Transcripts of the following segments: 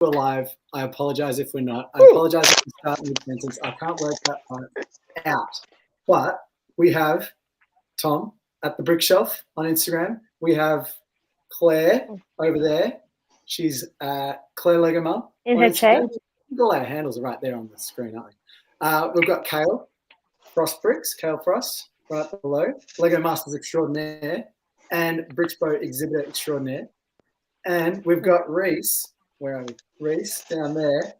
we're live. I apologize if we're not. I apologize if we start mid-sentence. I can't work that part out. But we have Tom at the Brick Shelf on Instagram. We have Claire over there. She's Claire Lego Mum. In her chair. All our handles are right there on the screen, aren't we? We've got Kale, Frost Bricks, Kale Frost, right below. Lego Masters Extraordinaire and Brixpo Exhibitor Extraordinaire. And we've got Reese. Where are we? Reese down there.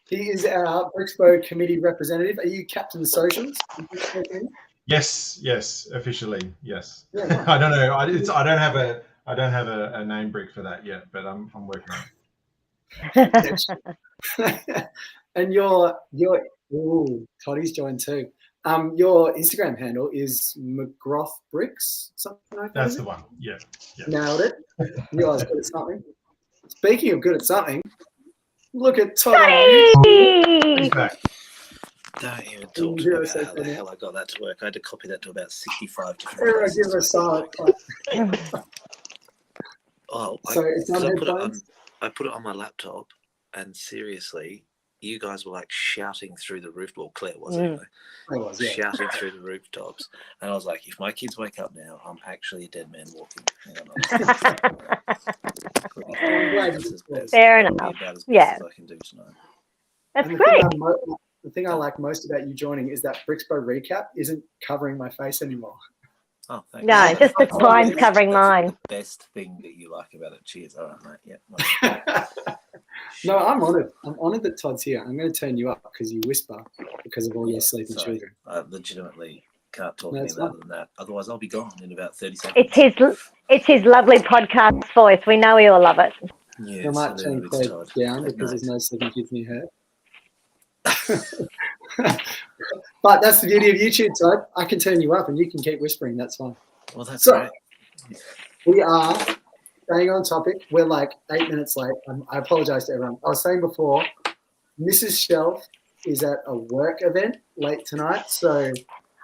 He is our Brixpo committee representative. Are you Captain Socials? Yes, officially, yes. Yeah. I don't know. I don't have a name brick for that yet, but I'm working on it. And your Toddy's joined too. Your Instagram handle is McGroth Bricks, something like that. That's the one. Yeah. Nailed it. You guys good at something. Speaking of good at something, look at Toddy. He's back. Don't even talk to me about how the hell I got that to work. I had to copy that to about 65 different places. Give her a silent. I put it on my laptop, and seriously, you guys were like shouting through the roof. Well, Claire was anyway. I was, yeah. Shouting through the rooftops, and I was like, if my kids wake up now, I'm actually a dead man walking. Fair enough. Yeah. I can do tonight. That's great. The thing I like most about you joining is that Brixpo recap isn't covering my face anymore. Oh, thank no, you. just the time's covering mine. The best thing that you like about it. Cheers. All right, mate. Yeah. No, I'm honoured. I'm honoured that Todd's here. I'm going to turn you up because you whisper because of all your sleeping children. I legitimately can't talk any louder than that. Otherwise, I'll be gone in about 30 seconds. It's his lovely podcast voice. We know you all love it. Yeah, I might turn Claire down because there's no sleeping kids near her. But that's the beauty of YouTube, Todd. I can turn you up and you can keep whispering. That's fine. Well, that's great. We are staying on topic. We're like 8 minutes late. I apologize to everyone. I was saying before, Mrs. Shelf is at a work event late tonight, so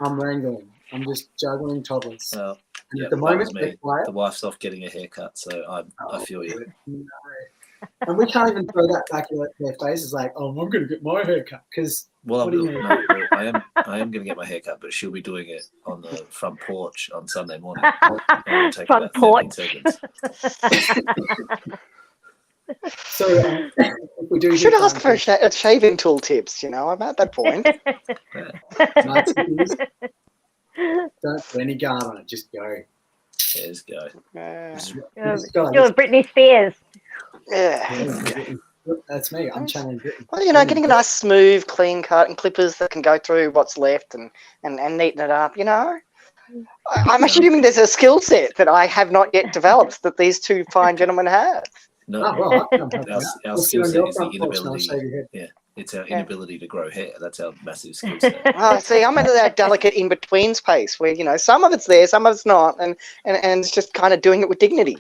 I'm wrangling. I'm just juggling toddlers. Well, and at the moment, the wife's off getting a haircut, so I feel you. No. And we can't even throw that back in their faces like, oh, I'm going to get my haircut because. Well, I am going to get my haircut, but she'll be doing it on the front porch on Sunday morning. Front porch. So we do. You should ask for shaving tool tips. I'm at that point. Don't put any guard on it. Just go. Just go. You're Britney Spears. Yeah. That's me. I'm channeling Britney. Well, getting a nice smooth, clean cut and clippers that can go through what's left and neaten it up, I'm assuming there's a skill set that I have not yet developed that these two fine gentlemen have. No, our skill set is the inability. Yeah, it's our inability to grow hair. That's our massive skill set. Oh, see, I'm into that delicate in-between space where, some of it's there, some of it's not, and it's just kind of doing it with dignity.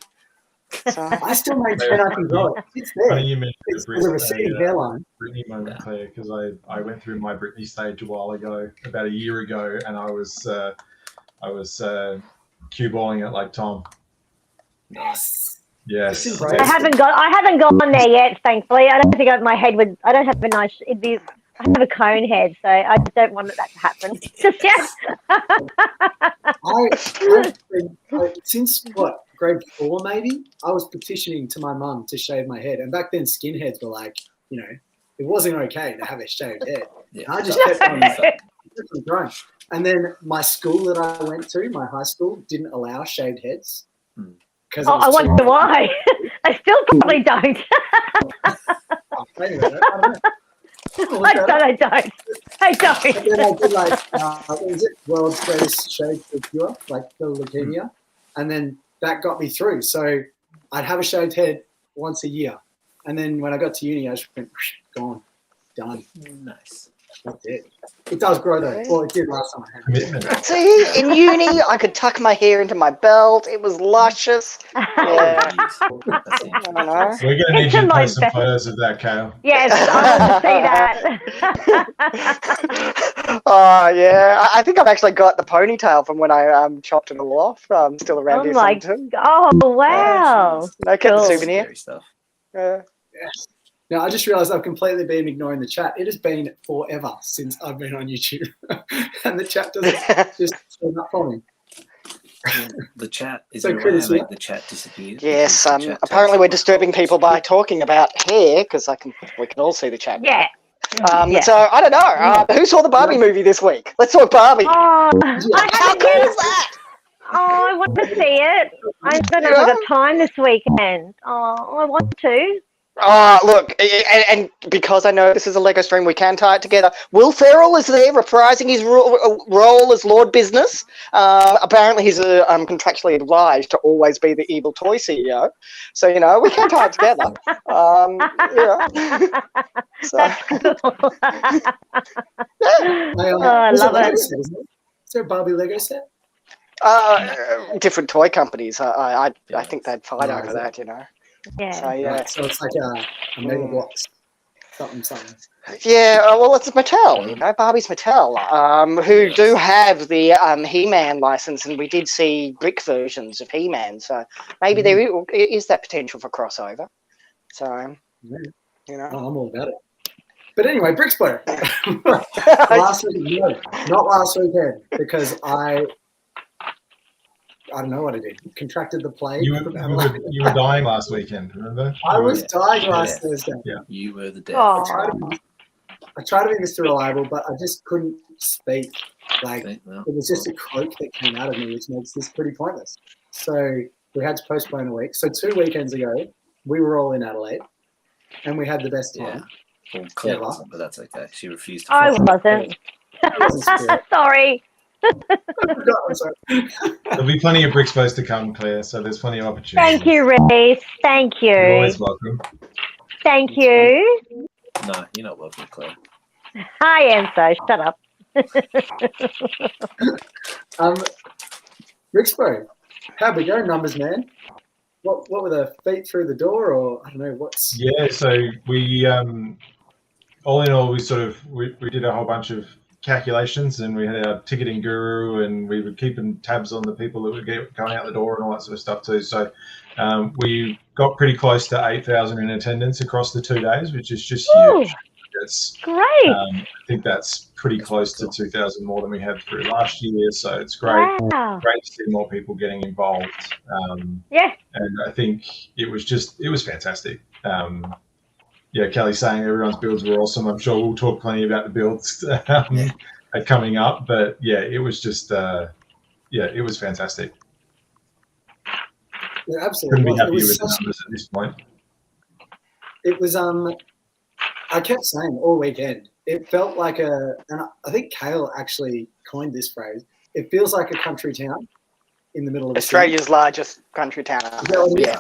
So I still maintain I can grow it. It's there. Funny you mentioned it's a receding hairline. Britney moment, Claire, because I went through my Britney stage a while ago, about a year ago, and I was cue balling it like Tom. Yes. Yes. I haven't gone there yet, thankfully. I don't think my head would. I don't have a nice. I have a cone head, so I just don't want that to happen just yet. Since what? Grade 4 maybe, I was petitioning to my mum to shave my head, and back then skinheads were like, it wasn't okay to have a shaved head. Yeah. I just kept on growing. And then my school that I went to, my high school, didn't allow shaved heads. I wonder why. I still probably don't. I don't. And then I did what was it? World's Greatest Shave for Cure, like the leukemia, and then that got me through. So I'd have a shaved head once a year. And then when I got to uni, I just went, gone, done. Nice. That's it. It does grow though. Well, it did last time I had it. See, in uni, I could tuck my hair into my belt. It was luscious. Yeah. We're going to need you to post some photos of that, Kale. Yes, I want to see that. Oh, yeah. I think I've actually got the ponytail from when I chopped it all off. Still around here. Oh, wow. No, kept the souvenir. Stuff. Yes. Now, I just realised I've completely been ignoring the chat. It has been forever since I've been on YouTube, and the chat doesn't just turn up for me. The chat is So there a way Chris, to make the chat disappear? Yes, Because the chat apparently takes we're up disturbing my people by talking about hair because we can all see the chat. Yeah. Yeah. So I don't know. Who saw the Barbie movie this week? Let's talk Barbie. Oh, I How haven't cool yet. is that? Oh, I want to see it. I don't know if I've got time this weekend. Oh, I want to. Look, and because I know this is a Lego stream, we can tie it together. Will Ferrell is there reprising his role as Lord Business. Apparently, he's contractually obliged to always be the evil toy CEO. So, we can tie it together. So, That's cool. yeah. I love it. Is there a Barbie Lego set? Different toy companies. I think they'd fight over that, Yeah. So, yeah. Right, so it's like a Mega Bloks, something. Yeah, well, it's Mattel, Barbie's Mattel, who do have the He-Man license, and we did see brick versions of He-Man, so maybe there is that potential for crossover. So, Oh, I'm all about it. But anyway, Brixpo. Last week, no, not last weekend, because I don't know what I did. Contracted the plague. You were dying last weekend, remember? I was dying last Thursday. Yeah. You were the death. Oh. I tried to be Mr. Reliable, but I just couldn't speak. Like, See, no. it was just a croak that came out of me, which makes this pretty pointless. So we had to postpone a week. So 2 weekends ago, we were all in Adelaide, and we had the best time. Yeah. Well, Claire Yeah. wasn't, but that's okay. She refused to. I fly. wasn't. Sorry. I'm sorry. There'll be plenty of Brixpos to come, Claire, so there's plenty of opportunities. Thank you, Reese. Thank you. You're always welcome. Thank you. No, you're not welcome, Claire. I am so. Shut up. Brixpo, how'd we go, numbers, man? What were the feet through the door, or I don't know what's? Yeah, so we all in all, we did a whole bunch of calculations, and we had our ticketing guru, and we were keeping tabs on the people that were going out the door and all that sort of stuff too. So we got pretty close to 8,000 in attendance across the 2 days, which is just huge. It's great. I think that's pretty close to 2,000 more than we had through last year. So it's great. Wow. Great to see more people getting involved. Yeah. And I think it was fantastic. Yeah, Kelly's saying everyone's builds were awesome. I'm sure we'll talk plenty about the builds coming up, but yeah, it was just it was fantastic. Yeah, absolutely. Couldn't be happier with the numbers at this point. It was I kept saying all weekend, it felt like and I think Kale actually coined this phrase, it feels like a country town in the middle of Australia's largest country town. Yeah,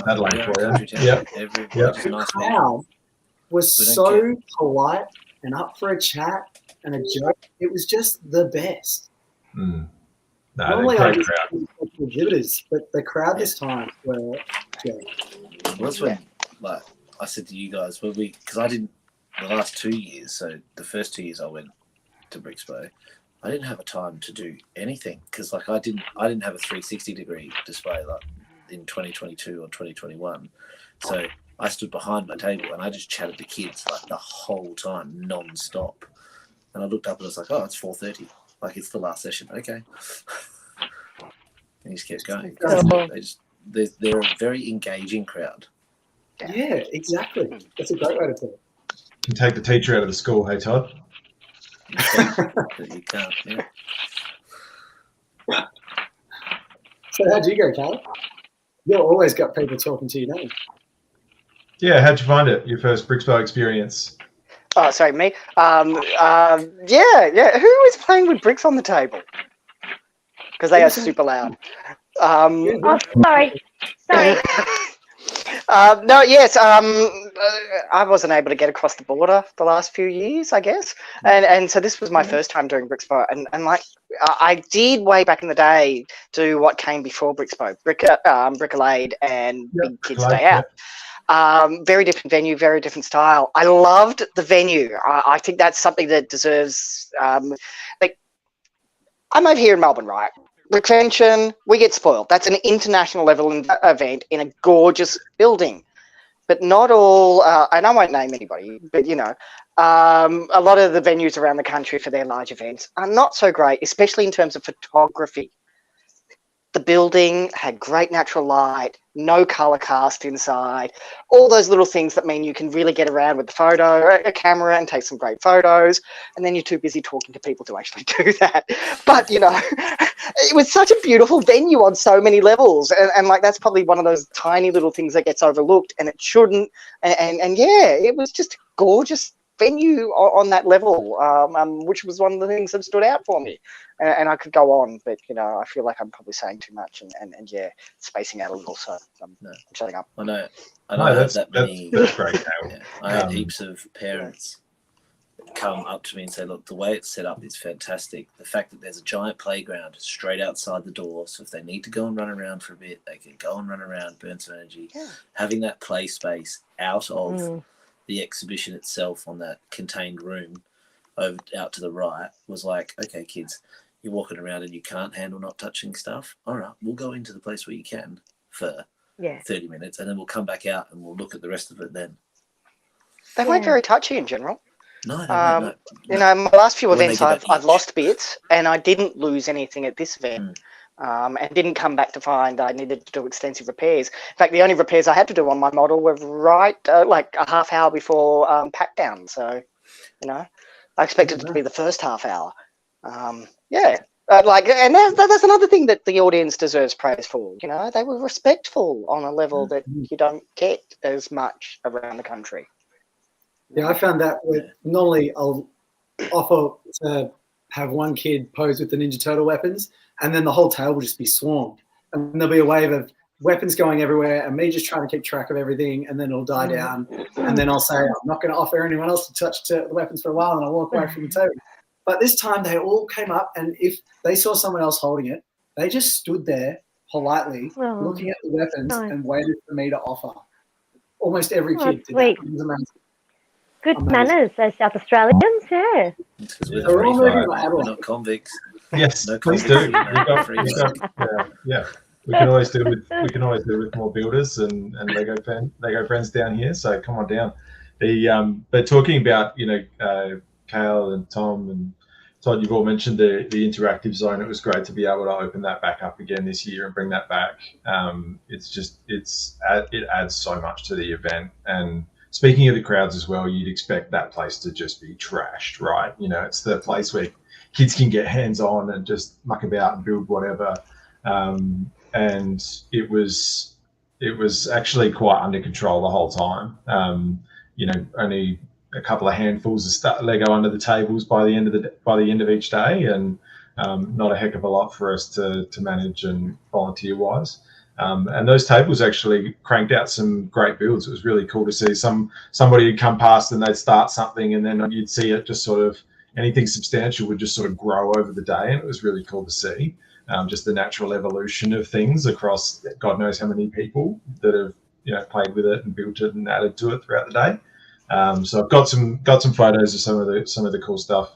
Adelaide for you. Country town. Everybody's nice man. Crowd was so polite and up for a chat and a joke. It was just the best. No, Normally they're I great just crowd. exhibitors, but the crowd this time were Well, that's when, like I said to you guys, because I didn't the last 2 years. So the first 2 years I went to Brixpo, I didn't have a time to do anything because like I didn't have a 360-degree display like in 2022 or 2021. So I stood behind my table and I just chatted to kids like the whole time, non-stop. And I looked up and I was like, oh, it's 4:30. Like it's the last session. Okay. And he just kept going. They're a very engaging crowd. Yeah, exactly. That's a great way to put it. Can take the teacher out of the school, hey Todd? But you can't, yeah. So how'd you go, Kale? You've always got people talking to you, don't you? Yeah, how'd you find it? Your first Brixpo experience? Oh, sorry, me. Yeah. Who is playing with bricks on the table? Because they are super loud. Oh, sorry. No, yes. I wasn't able to get across the border the last few years, I guess, and so this was my first time doing Brixpo, and like I did way back in the day do what came before Brixpo, Brickolade and Big Kids Day Out. Very different venue, very different style. I loved the venue. I think that's something that deserves. Like, I'm over here in Melbourne, right? Retention, we get spoiled. That's an international level event in a gorgeous building. but not all, and I won't name anybody, but, you know, a lot of the venues around the country for their large events are not so great, especially in terms of photography. The building had great natural light, no colour cast inside, all those little things that mean you can really get around with a camera and take some great photos, and then you're too busy talking to people to actually do that. But, you know, it was such a beautiful venue on so many levels, and like that's probably one of those tiny little things that gets overlooked, and it shouldn't. And yeah, it was just a gorgeous venue on that level, which was one of the things that stood out for me. And I could go on, but, you know, I feel like I'm probably saying too much and yeah, spacing out a little, so I'm shutting up. I know that's great. Yeah, I had heaps of parents come up to me and say, look, the way it's set up is fantastic. The fact that there's a giant playground straight outside the door, so if they need to go and run around for a bit, they can go and run around, burn some energy. Yeah. Having that play space out of the exhibition itself on that contained room out to the right was like, okay, kids, you're walking around and you can't handle not touching stuff. All right, we'll go into the place where you can for 30 minutes, and then we'll come back out and we'll look at the rest of it then. They weren't very touchy in general. No, they weren't. No. You know, my last few events, I've lost bits, and I didn't lose anything at this event. And didn't come back to find I needed to do extensive repairs. In fact, the only repairs I had to do on my model were right like a half hour before pack down. So, you know, I expected it to be the first half hour. And that's another thing that the audience deserves praise for. You know, they were respectful on a level that you don't get as much around the country. Yeah, I found that with normally I'll offer to have one kid pose with the Ninja Turtle weapons, and then the whole table will just be swarmed. And there'll be a wave of weapons going everywhere and me just trying to keep track of everything, and then it'll die down. And then I'll say, I'm not going to offer anyone else to touch the weapons for a while, and I'll walk away from the table. But this time they all came up, and if they saw someone else holding it, they just stood there politely looking at the weapons and waited for me to offer. Almost every kid did that. It was amazing. Good manners, those South Australians, yeah. We're not convicts. Yes, no please do. Yeah. We can always do with more builders and Lego friends down here. So come on down. But talking about, you know, Kale and Tom and Todd, you've all mentioned the interactive zone. It was great to be able to open that back up again this year and bring that back. It adds so much to the event. And speaking of the crowds as well, you'd expect that place to just be trashed, right? You know, it's the place where kids can get hands on and just muck about and build whatever. And it was actually quite under control the whole time. You know, only a couple of handfuls of Lego under the tables by the end of each day, and not a heck of a lot for us to manage and volunteer wise. And those tables actually cranked out some great builds. It was really cool to see somebody would come past and they'd start something, and then you'd see it just sort of, anything substantial would just sort of grow over the day, and it was really cool to see. Just the natural evolution of things across God knows how many people that have, you know, played with it and built it and added to it throughout the day. So I've got some photos of some of the cool stuff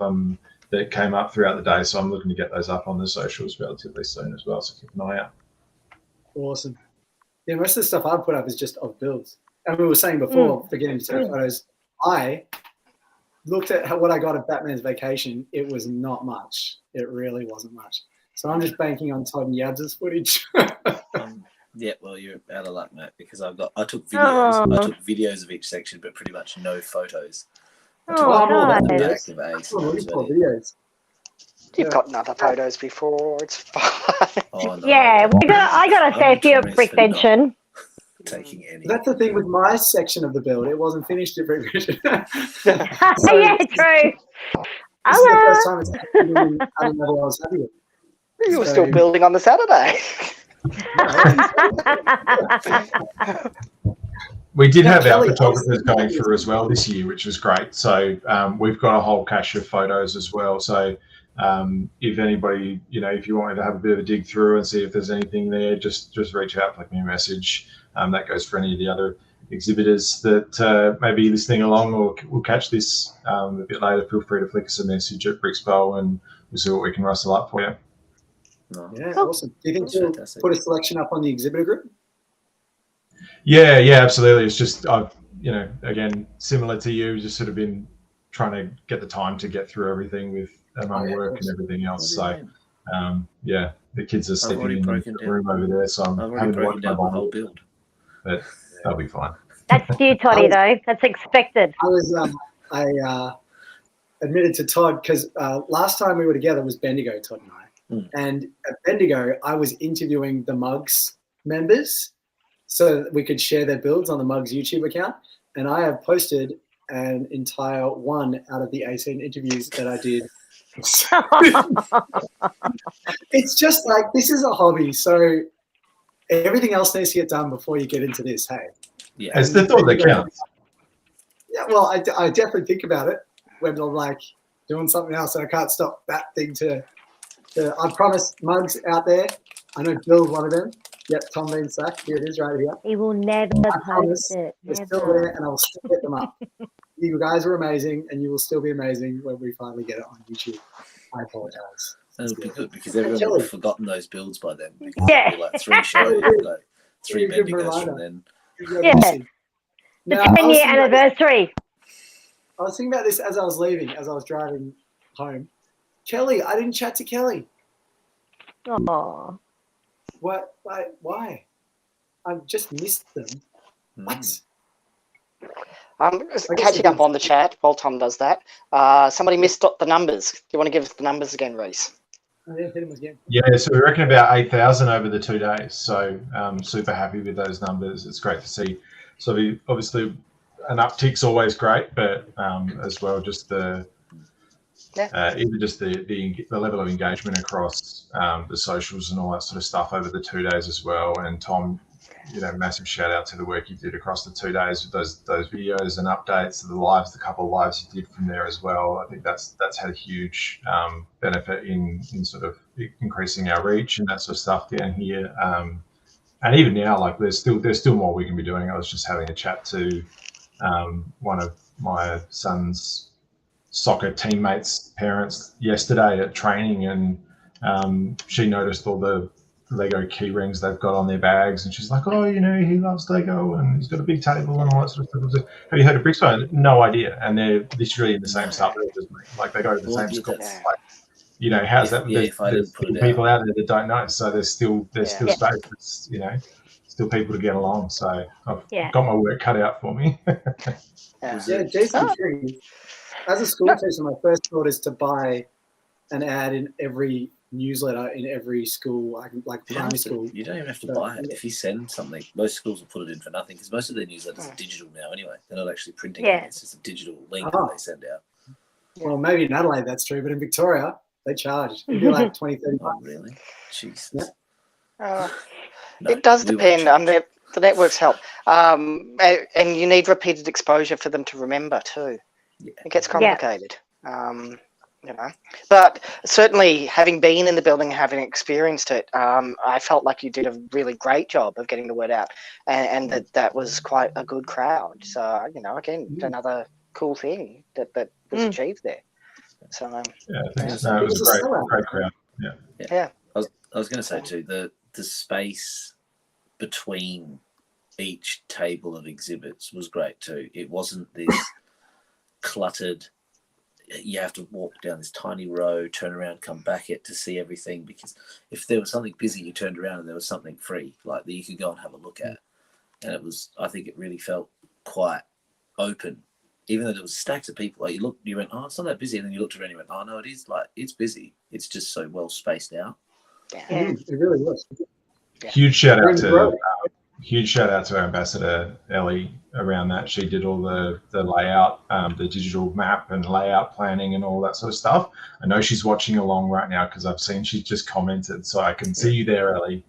that came up throughout the day. So I'm looking to get those up on the socials relatively soon as well. So keep an eye out. Awesome. Yeah, most of the stuff I've put up is just of builds. And we were saying before, for getting to take photos, I looked at what I got at Batman's Vacation. It was not much. It really wasn't much. So I'm just banking on Todd and Yabs' footage. Yeah, well, you're out of luck, Matt, because I took videos. I took videos of each section, but pretty much no photos. Videos. You've gotten other photos before. It's fine. Oh, no, yeah, I got a fair few of Brick Benson. Taking any. That's the thing with my section of the build. It wasn't finished at Brick Benson. Yeah, true. This is the first time it's happened at a level I was happy with. You were still building on the Saturday. We did have our photographers going through as well this year, which was great. So we've got a whole cache of photos as well. So if anybody, you know, if you wanted to have a bit of a dig through and see if there's anything there, just reach out, flick me a message. That goes for any of the other exhibitors that may be listening along or will catch this a bit later. Feel free to flick us a message at Brixpo and we'll see what we can rustle up for you. Yeah, awesome. Do you think you'll put a selection up on the exhibitor group? Yeah, absolutely. It's just I've, again, similar to you, just sort of been trying to get the time to get through everything with among work and everything else. So, the kids are sleeping in the room over there, so I'm having to watch my whole build. But they'll be fine. That's you, Toddy, though. That's expected. I admitted to Todd because last time we were together was Bendigo, Todd and I. And at Bendigo, I was interviewing the Mugs members so that we could share their builds on the Mugs YouTube account. And I have posted an entire 1 out of the 18 interviews that I did. It's just like, this is a hobby. So everything else needs to get done before you get into this, hey? Yeah. It's the thought that counts. Yeah, well, I definitely think about it when I'm like doing something else and I can't stop that thing to I promise Mugs out there, I know Bill's one of them. Yep, Tom Bean Sack, here it is right here. He will never post it. They're still there and I will still get them up. You guys are amazing and you will still be amazing when we finally get it on YouTube. I apologize. That'll be good because everyone would have forgotten those builds by then. Yeah. Like 3 shows, like 3 Bendigos from then. Yeah. The 10-year anniversary. I was thinking about this as I was leaving, as I was driving home. Kelly, I didn't chat to Kelly. Aww. What? Why? I've just missed them. What? Catching up on the chat while Tom does that. Somebody missed the numbers. Do you want to give us the numbers again, Reese? Yeah, so we reckon about 8,000 over the 2 days. So super happy with those numbers. It's great to see. So obviously an uptick's always great, but as well just the even just the level of engagement across the socials and all that sort of stuff over the 2 days as well. And Tom, massive shout out to the work you did across the 2 days with those videos and updates to the lives, the couple of lives you did from there as well. I think that's had a huge benefit in sort of increasing our reach and that sort of stuff down here. And even now, like there's still more we can be doing. I was just having a chat to one of my son's soccer teammates' parents yesterday at training, and she noticed all the Lego key rings they've got on their bags, and she's like, "Oh, he loves Lego, and he's got a big table and all that sort of stuff." Have you heard of Brixpo? No idea, and they're literally in the same suburbs as me. Like they go to the same school. Like, how's that? There's people out there that don't know, so there's still space. There's, still people to get along. So I've got my work cut out for me. Decent thing. As a school teacher, my first thought is to buy an ad in every newsletter in every school, like primary school. You don't even have to buy it. If you send something, most schools will put it in for nothing because most of their newsletters are digital now anyway. They're not actually printing it. It's just a digital link that they send out. Well, maybe in Adelaide that's true, but in Victoria, they charge. It'd be like 20, 30 bucks. Oh, really? Jesus. Yeah. It does depend. The networks help. And you need repeated exposure for them to remember too. Yeah. It gets complicated. But certainly having been in the building, having experienced it, I felt like you did a really great job of getting the word out, and that was quite a good crowd. So, again, another cool thing that was achieved there. So it was a great crowd. Yeah. I was going to say too, the space between each table of exhibits was great too. It wasn't this cluttered, you have to walk down this tiny row, turn around, come back to see everything, because if there was something busy, you turned around and there was something free, like that you could go and have a look at. And I think it really felt quite open, even though there was stacks of people. Like you went, oh, it's not that busy, and then you looked around and you went, oh no, it is, like it's busy. It's just so well spaced out. Yeah, it really was. Huge shout out to our ambassador Ellie around that. She did all the layout, the digital map and layout planning and all that sort of stuff. I know she's watching along right now because I've seen she's just commented, so I can see you there, Ellie.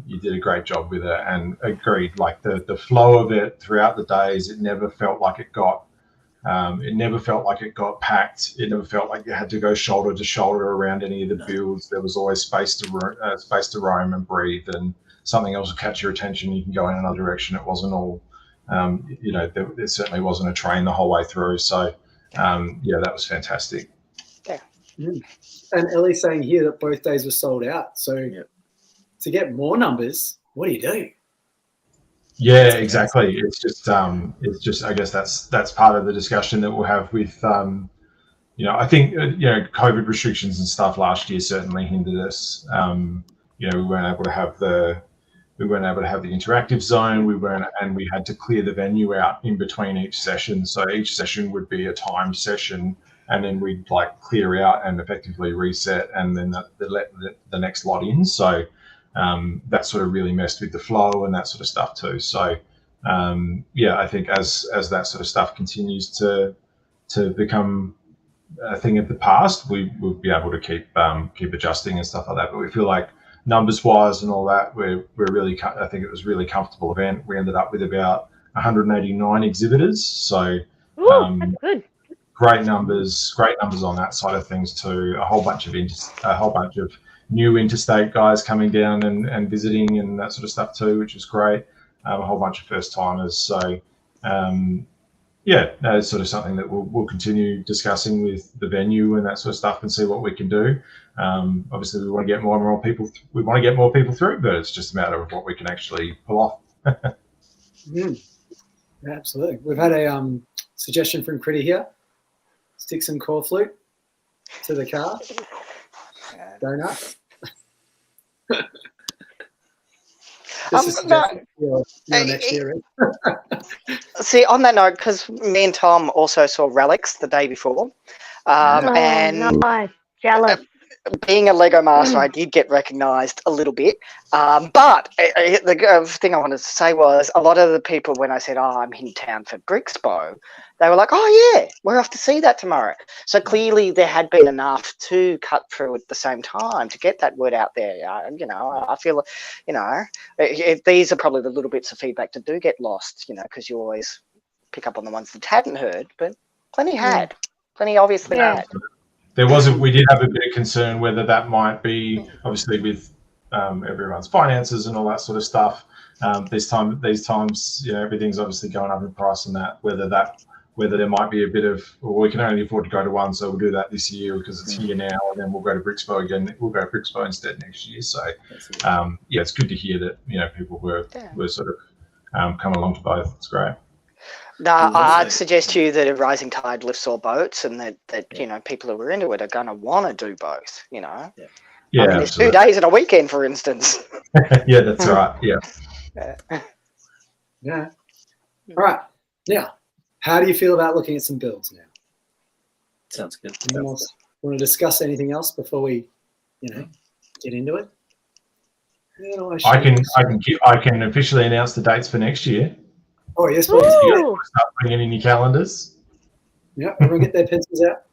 You did a great job with it, and agreed. Like the flow of it throughout the days, it never felt like it got. It never felt like it got packed. It never felt like you had to go shoulder to shoulder around any of the builds. There was always space to roam and breathe, and something else will catch your attention. You can go in another direction. It wasn't all, there certainly wasn't a train the whole way through. So, that was fantastic. Yeah. And Ellie's saying here that both days were sold out. So to get more numbers, what do you do? Yeah, exactly. It's just I guess that's part of the discussion that we'll have with I think COVID restrictions and stuff last year certainly hindered us. We weren't able to have the interactive zone. And we had to clear the venue out in between each session. So each session would be a timed session, and then we'd clear out and effectively reset, and then let the next lot in. So that sort of really messed with the flow and that sort of stuff too. So I think as that sort of stuff continues to become a thing of the past, we will be able to keep adjusting and stuff like that. But we feel like numbers wise and all that, we're really, I think it was a really comfortable event. We ended up with about 189 exhibitors. So that's good. Great numbers on that side of things too. A whole bunch of new interstate guys coming down and visiting and that sort of stuff too, which is great. A whole bunch of first timers. So it's sort of something that we'll continue discussing with the venue and that sort of stuff and see what we can do. Obviously, we want to get more and more people. We want to get more people through, but it's just a matter of what we can actually pull off. Yeah, absolutely. We've had a suggestion from Critter here. Stick some core flute to the car. Go nuts. Next year. See, on that note, because me and Tom also saw Relics the day before, and nice. Jealous. Being a Lego master, I did get recognised a little bit. But the thing I wanted to say was a lot of the people, when I said, I'm in town for Brixpo, they were like, oh, yeah, we're off to see that tomorrow. So clearly there had been enough to cut through at the same time to get that word out there. I feel, these are probably the little bits of feedback that do get lost, because you always pick up on the ones that hadn't heard, but plenty had. Plenty obviously had. We did have a bit of concern whether that might be, obviously with everyone's finances and all that sort of stuff. These times, everything's obviously going up in price and that, whether there might be a bit of, well, we can only afford to go to one, so we'll do that this year because it's here now, and then we'll go to Brixpo again. We'll go to Brixpo instead next year. So, it's good to hear that, people were sort of coming along to both. It's great. No, I'd suggest to you that a rising tide lifts all boats, and that people who are into it are going to want to do both. Yeah, there's 2 days and a weekend, for instance. Yeah, that's right. Yeah. Yeah. All right. Now, how do you feel about looking at some builds now? Sounds good. Want to discuss anything else before we, get into it? I can officially announce the dates for next year. Oh, yes, please. Start putting it in your calendars. Yeah, everyone get their pencils out.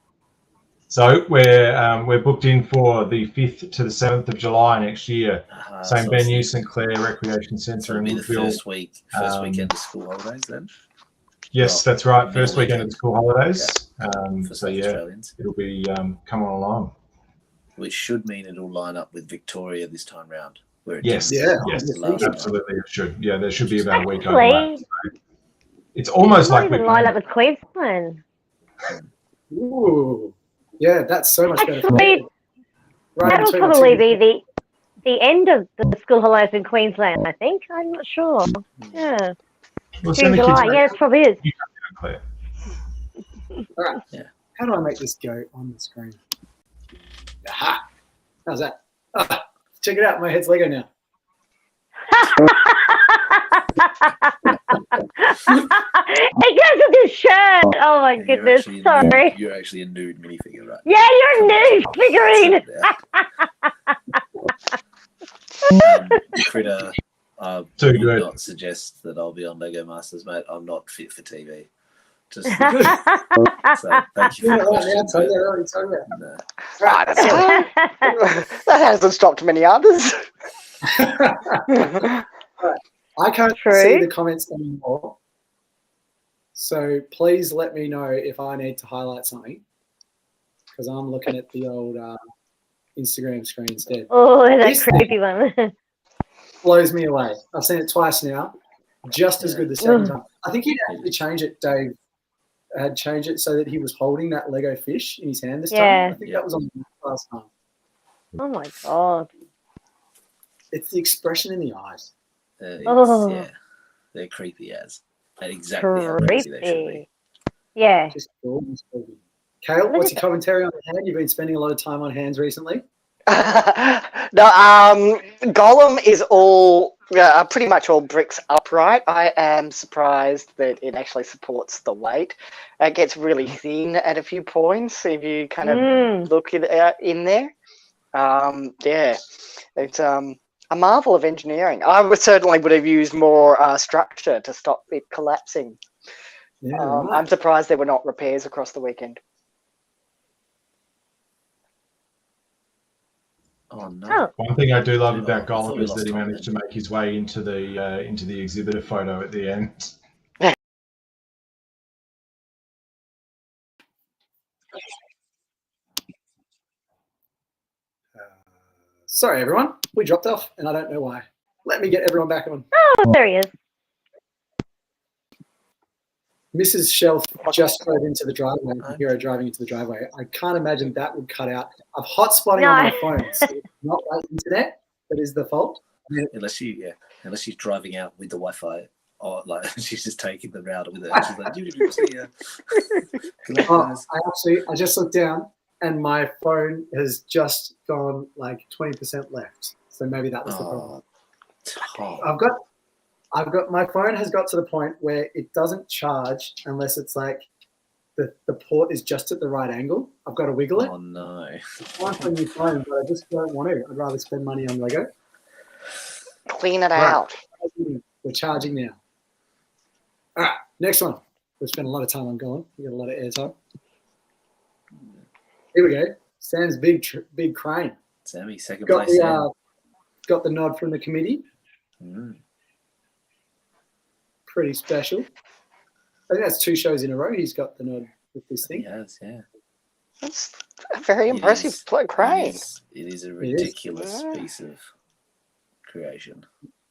So we're booked in for the 5th to the 7th of July next year. Same venue, St Clair Recreation Centre in Woodville. First weekend of school holidays then? Yes, that's right. First weekend of the school holidays. It'll be coming along. Which should mean it'll line up with Victoria this time round. Yes, absolutely it should. Yeah, there should be about a week overlap. So it's almost like we line up with Queensland. Ooh, yeah, that's so much better. Actually, that'll probably be the end of the school holidays in Queensland. I think. I'm not sure. Yeah. Well, June, July. Yeah, it probably is. All right. Yeah. How do I make this go on the screen? Aha! How's that? Check it out. My head's Lego now. It goes with his shirt. Oh my goodness. Sorry. You're actually a nude minifigure, right? Yeah, you're a nude figurine. Critter, I would not suggest that I'll be on Lego Masters, mate. I'm not fit for TV. Just so thank you for the question. That hasn't stopped many others. I can't see the comments anymore. So please let me know if I need to highlight something, because I'm looking at the old Instagram screen instead. Oh, that creepy one. Blows me away. I've seen it twice now. Just as good the second time. I think he'd actually change it, Dave. Had changed it so that he was holding that Lego fish in his hand this time. I think that was on the last time. Oh my god! It's the expression in the eyes. They're creepy as. And exactly how creepy they should be. Yeah. Just always creepy. Kale, what's your commentary on the hand? You've been spending a lot of time on hands recently. No, Golem is all pretty much all bricks upright. I am surprised that it actually supports the weight. It gets really thin at a few points if you kind of look it in there. Yeah, it's a marvel of engineering. I certainly would have used more structure to stop it collapsing. Yeah, right. I'm surprised there were not repairs across the weekend. Oh no! One thing I do love about Golem is that he managed to make his way into the exhibitor photo at the end. Sorry, everyone. We dropped off, and I don't know why. Let me get everyone back on. Oh, there he is. Mrs. Shelf just drove into the driveway. Hero driving into the driveway. I can't imagine that would cut out. I'm hotspotting on my phone. So it's not my internet that is the fault. Unless she's driving out with the Wi-Fi, or like she's just taking the router with her. She's like, I just looked down, and my phone has just gone like 20% left. So maybe that was the problem. I've got my phone has got to the point where it doesn't charge unless it's like the port is just at the right angle. I've got to wiggle it. Oh no! I want a new phone, but I just don't want to. I'd rather spend money on Lego. Clean it out. We're charging now. All right, next one. We've spent a lot of time on Golem. We got a lot of airtime. Here we go. Sam's big crane. Sammy, second place. Got the nod from the committee. Pretty special. I think that's 2 shows in a row he's got the nod with this thing. He has, yeah. That's a very impressive crane. It is a ridiculous piece of creation.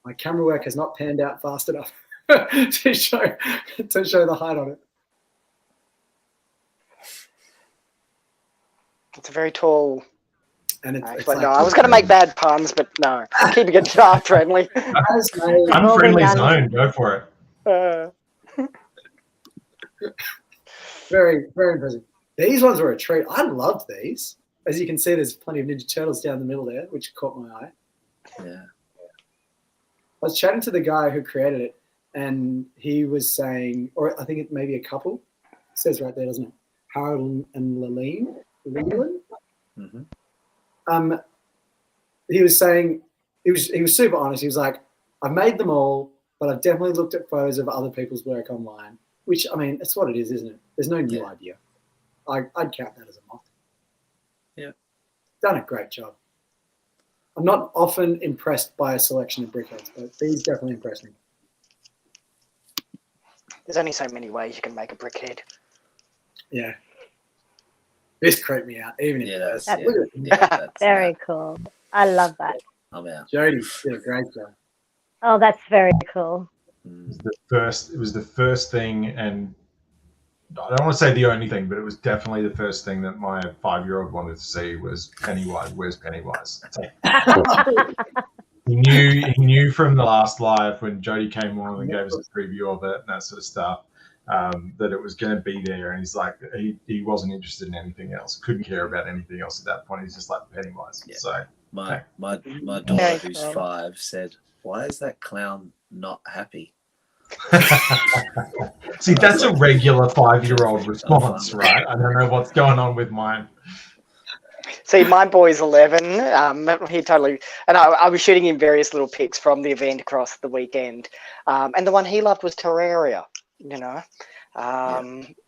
My camera work has not panned out fast enough to show the height on it. It's a very tall. And it's like, no, I was going to make bad puns, but no, keeping it child friendly. Unfriendly zone, go for it. Very, very impressive. These ones were a treat. I loved these. As you can see, there's plenty of Ninja Turtles down the middle there, which caught my eye. Yeah. I was chatting to the guy who created it, and he was saying, or I think it may be a couple. It says right there, doesn't it? Harold and Leland. Mm-hmm. He was saying, he was super honest. He was like, I've made them all, but I've definitely looked at photos of other people's work online, which, I mean, that's what it is, isn't it? There's no new idea. I'd count that as a mock. Yeah. Done a great job. I'm not often impressed by a selection of brickheads, but these definitely impressed me. There's only so many ways you can make a brickhead. Yeah. This creeped me out. Even that's very cool. I love that. I'm out. Jody did a great job. Oh, that's very cool. It was the first thing, and I don't want to say the only thing, but it was definitely the first thing that my 5-year-old wanted to see was Pennywise. Where's Pennywise? He knew from the last live when Jody came on and gave us a preview of it and that sort of stuff, that it was going to be there. And he's like, he wasn't interested in anything else. Couldn't care about anything else at that point. He's just like Pennywise. Yeah. So my daughter, who's 5, said, "Why is that clown not happy?" See, that's a regular 5-year-old response, right? I don't know what's going on with mine. See, my boy's 11. He totally, and I was shooting him various little pics from the event across the weekend. And the one he loved was Terraria, you know.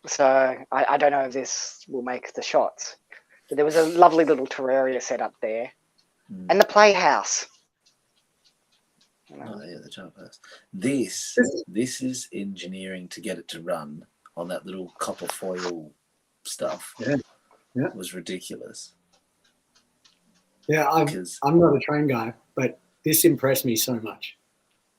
So I don't know if this will make the shots. But there was a lovely little Terraria set up there. And the playhouse. Oh yeah, the jump house. This is engineering to get it to run on that little copper foil stuff. Yeah. It was ridiculous. Yeah, I'm not a train guy, but this impressed me so much.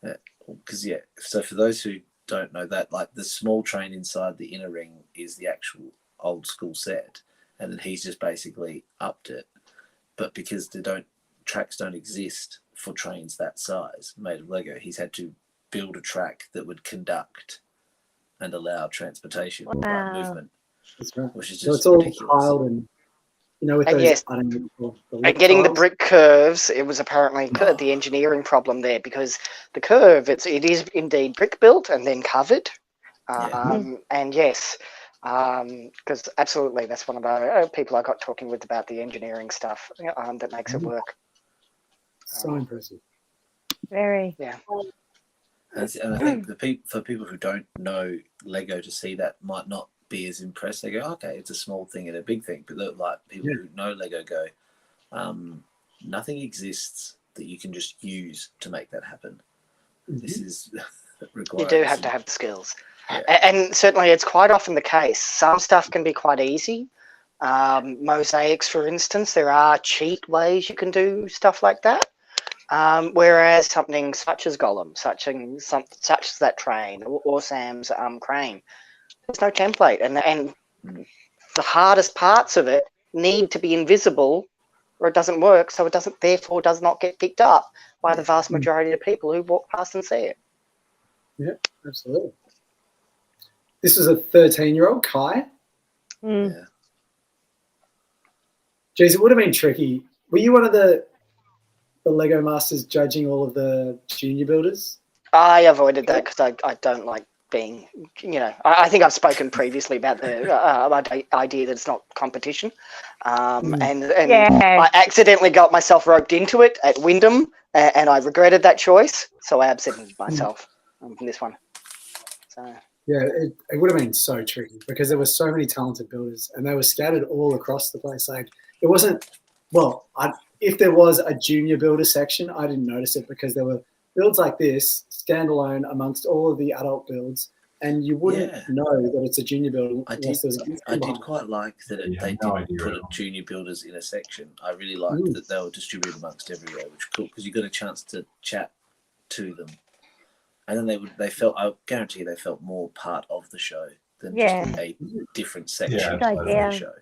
Because so for those who don't know that, like the small train inside the inner ring is the actual old school set, and then he's just basically upped it. But because tracks don't exist for trains that size made of Lego, he's had to build a track that would conduct and allow transportation, movement, That's right. which is just So it's all ridiculous. tiled and, with And those, yes, I don't know, and getting the tiles. brick curves, it was apparently the engineering problem there, because the curve, it is indeed brick built and then covered. And yes, because absolutely, that's one of the people I got talking with about the engineering stuff that makes it work. So impressive. Very. Yeah. And I think for people who don't know Lego, to see that might not be as impressed. They go, okay, it's a small thing and a big thing. But like people who know Lego go, nothing exists that you can just use to make that happen. This is required. You do have to have the skills. And certainly it's quite often the case. Some stuff can be quite easy. Mosaics, for instance, there are cheat ways you can do stuff like that. Whereas something such as Gollum, such as that train, or Sam's crane, there's no template, and the hardest parts of it need to be invisible, or it doesn't work. So it does not get picked up by the vast majority of people who walk past and see it. Yeah, absolutely. This was a 13-year-old, Kai. Mm. Geez, it would have been tricky. Were you one of the Lego Masters judging all of the junior builders? I avoided that because I don't like being, I think I've spoken previously about the idea that it's not competition. And I accidentally got myself roped into it at Wyndham, and I regretted that choice. So I absented myself from this one. So. Yeah, it would have been so tricky because there were so many talented builders and they were scattered all across the place. Like it wasn't, if there was a junior builder section, I didn't notice it because there were builds like this standalone amongst all of the adult builds, and you wouldn't know that it's a junior build. I did quite like that they did put junior builders in a section. I really liked that they were distributed amongst everywhere, which is cool because you got a chance to chat to them. And then they felt, I guarantee they felt more part of the show than just a different section of the show,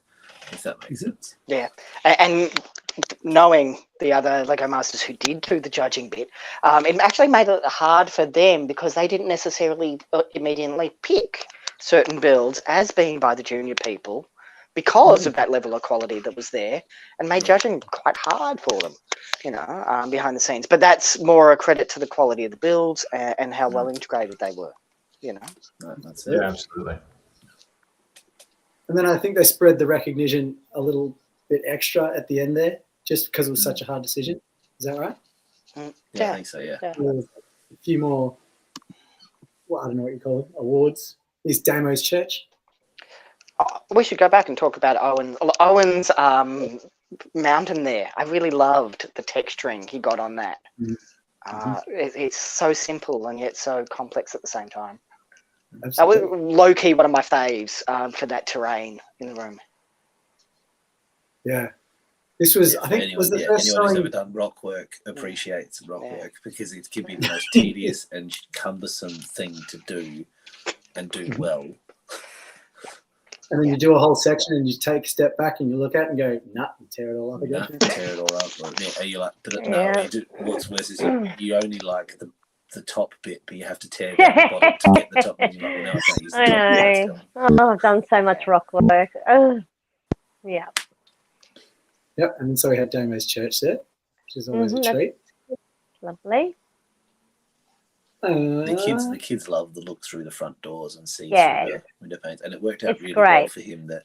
if that makes sense. Yeah. And knowing the other Lego Masters who did do the judging bit, it actually made it hard for them because they didn't necessarily immediately pick certain builds as being by the junior people because of that level of quality that was there, and made judging quite hard for them, behind the scenes. But that's more a credit to the quality of the builds and how well integrated they were, That's it. Yeah, absolutely. And then I think they spread the recognition a little bit extra at the end there, just because it was such a hard decision. Is that right? Yeah, I think so, yeah. A few more, I don't know what you call it, awards. Is Damo's Church? We should go back and talk about Owen's mountain there. I really loved the texturing he got on that. It's so simple and yet so complex at the same time. Absolutely. That was low-key one of my faves for that terrain in the room. Yeah. This was, I think, was the first anyone who's ever done rock work appreciates rock work because it can be the most tedious and cumbersome thing to do and do well. And then you do a whole section and you take a step back and you look at it and go, nah, and tear it all up again. Tear it all up. Are you like, but no, what's worse is you only like the top bit, but you have to tear down the bottom to get the top. And you're like, well, now I can't use the top. I know. I've done so much rock work. Yeah. Yep, and so we had Damo's Church there, which is always a treat. Lovely. The kids love the look through the front doors and see through the window panes, and it worked out really well for him that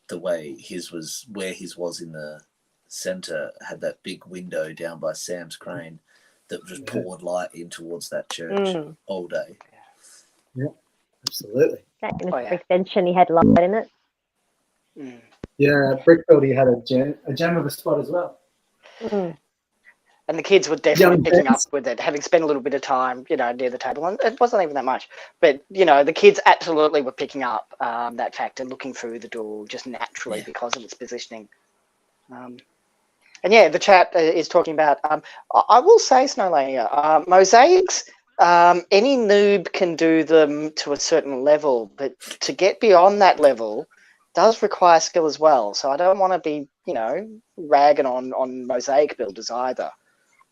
the way his was in the centre had that big window down by Sam's crane that just poured light in towards that church all day. Yeah, absolutely. That extension, he had light in it. Yeah, Brixpo, he had a gem of a spot as well. And the kids were definitely picking up with it, having spent a little bit of time, near the table. And it wasn't even that much. But, the kids absolutely were picking up that fact and looking through the door just naturally because of its positioning. And the chat is talking about, I will say, Snowlania, mosaics, any noob can do them to a certain level, but to get beyond that level does require skill as well. So I don't want to be, ragging on mosaic builders either.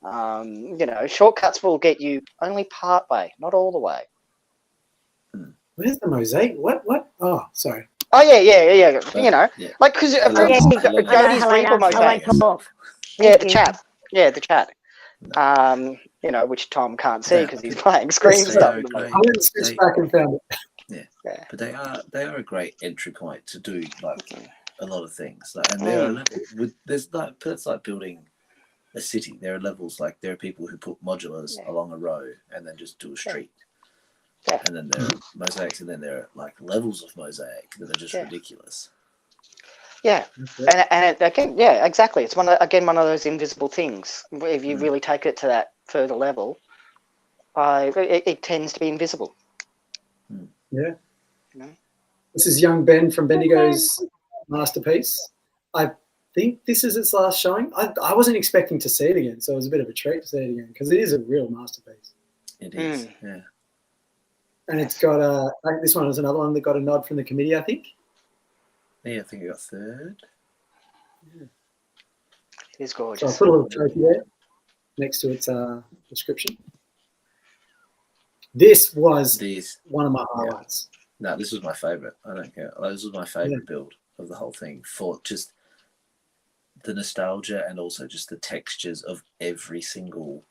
You know, shortcuts will get you only part way, not all the way. Where's the mosaic? What? Oh, sorry. Oh yeah. You know, Yeah. like because I know, Jody's Helena, wrinkle I won't mosaics. talk. Yeah, Thank the you. chat. Yeah, the chat. You know, which Tom can't see because he's playing screen They stuff. are at the moment. I went and switched back and found it. Yeah. But they are a great entry point to do like a lot of things. Like, and there are levels with there's like it's like building a city. There are levels, like there are people who put modulars along a row and then just do a street. Yeah. And then there are mosaics, and then there are like levels of mosaic that are just ridiculous. Yeah, and again, yeah, exactly. It's one of those invisible things. If you really take it to that further level, it tends to be invisible. Yeah. You know? This is young Ben from Bendigo's masterpiece. I think this is its last showing. I wasn't expecting to see it again, so it was a bit of a treat to see it again because it is a real masterpiece. It is, yeah. And it's got this one was another one that got a nod from the committee, I think. Yeah, I think it got third. It is So gorgeous. I'll put a little trophy there next to its description. This was one of my highlights. No, this was my favourite. I don't care. This was my favourite build of the whole thing for just the nostalgia and also just the textures of every single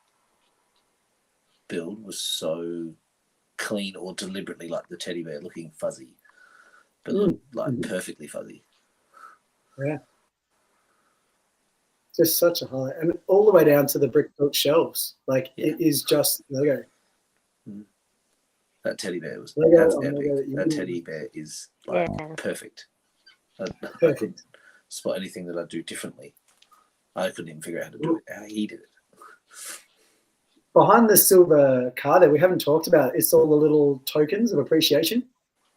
build was so clean or deliberately like the teddy bear looking fuzzy, but like perfectly fuzzy. Yeah. Just such a highlight. And all the way down to the brick built shelves. Like it is just Lego. That teddy bear was Lego that's on epic. Lego That teddy bear is like perfect. I couldn't spot anything that I'd do differently. I couldn't even figure out how to do it, how he did it. Behind the silver car there, we haven't talked about it. It's all the little tokens of appreciation.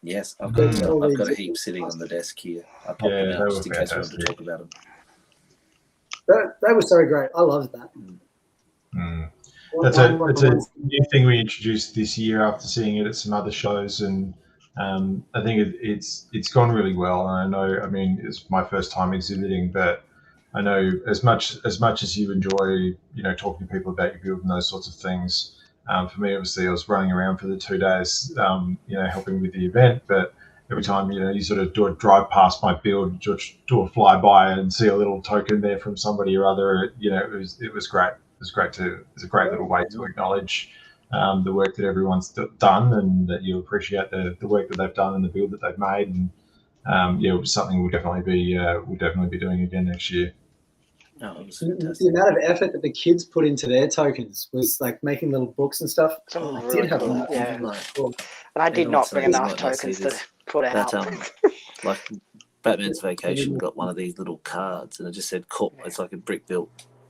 Yes, I've got a heap sitting on the desk here. I popped them out just in case we wanted to talk about them. They were so great. I loved that. That's a new thing we introduced this year after seeing it at some other shows, and I think it's gone really well. And I mean, it's my first time exhibiting, but I know as much as you enjoy, talking to people about your build and those sorts of things. For me, obviously, I was running around for the 2 days, helping with the event. But every time, you sort of drive past my build, just do a flyby and see a little token there from somebody or other. It was great. It's a great little way to acknowledge the work that everyone's done, and that you appreciate the work that they've done and the build that they've made. And it was something we'll definitely be doing again next year. Oh, it was the amount of effort that the kids put into their tokens was like making little books and stuff. I did have cool. that. And I did not bring enough tokens to put out. Like Batman's Vacation got one of these little cards, and it just said it's like a brick built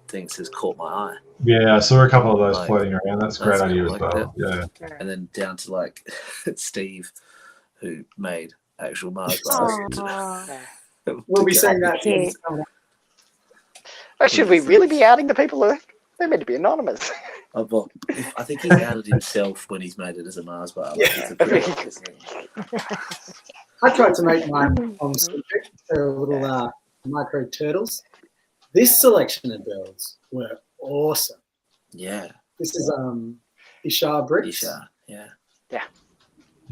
thing that says "Caught my eye." Yeah, I saw a couple of those floating around. That's a great idea as well. Yeah, and then down to like Steve, who made actual Mars bars. We'll be saying that. Should we really be outing the people who they're meant to be anonymous? Well, I think he's outed himself when he's made it as a Mars bar. I tried to make mine on Citric. They're little micro turtles. This selection of builds were awesome. Yeah. This is Ishar Bricks. Ishar, yeah.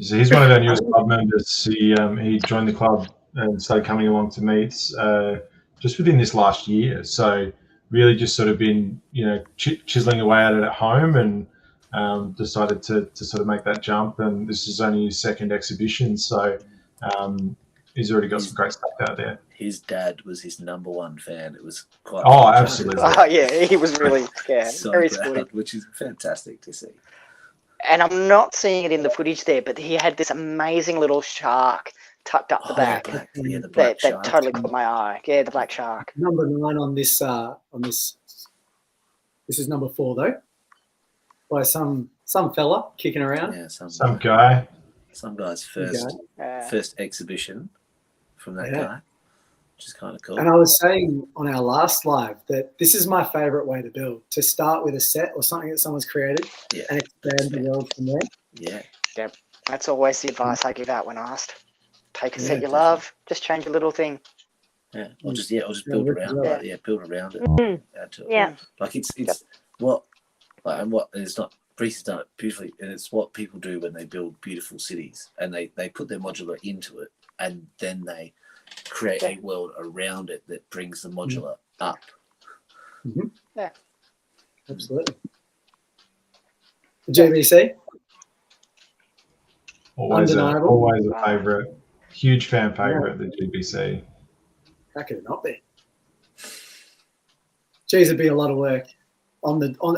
So he's one of our newest club members. He joined the club and started coming along to meets just within this last year. So really just sort of been, chiseling away at it at home, and decided to sort of make that jump. And this is only his second exhibition. So he's already got some great stuff out there. His dad was his #1 fan. It was quite. Oh, absolutely. Oh, yeah, he was really so very proud, sporty, which is fantastic to see. And I'm not seeing it in the footage there, but he had this amazing little shark tucked up the back. The black that totally caught my eye. Yeah, the black shark. #9 on this. This is #4 though, by some fella kicking around. Yeah, some guy. Some guy's first exhibition from that guy, which is kind of cool. And I was saying on our last live that this is my favorite way to build: to start with a set or something that someone's created, and expand the world from there. Yeah. Yep. That's always the advice I give out when asked. Take a set you love, just change a little thing. Yeah, or just build around it. Yeah, build around it. Add to it. Yeah. Like it's it's not. Greece has done it beautifully, and it's what people do when they build beautiful cities, and they put their modular into it, and then they create a world around it that brings the modular up. Mm-hmm. Yeah, absolutely. GBC. Always a favourite. Huge fan favourite, the GBC. How could it not be? Geez, it'd be a lot of work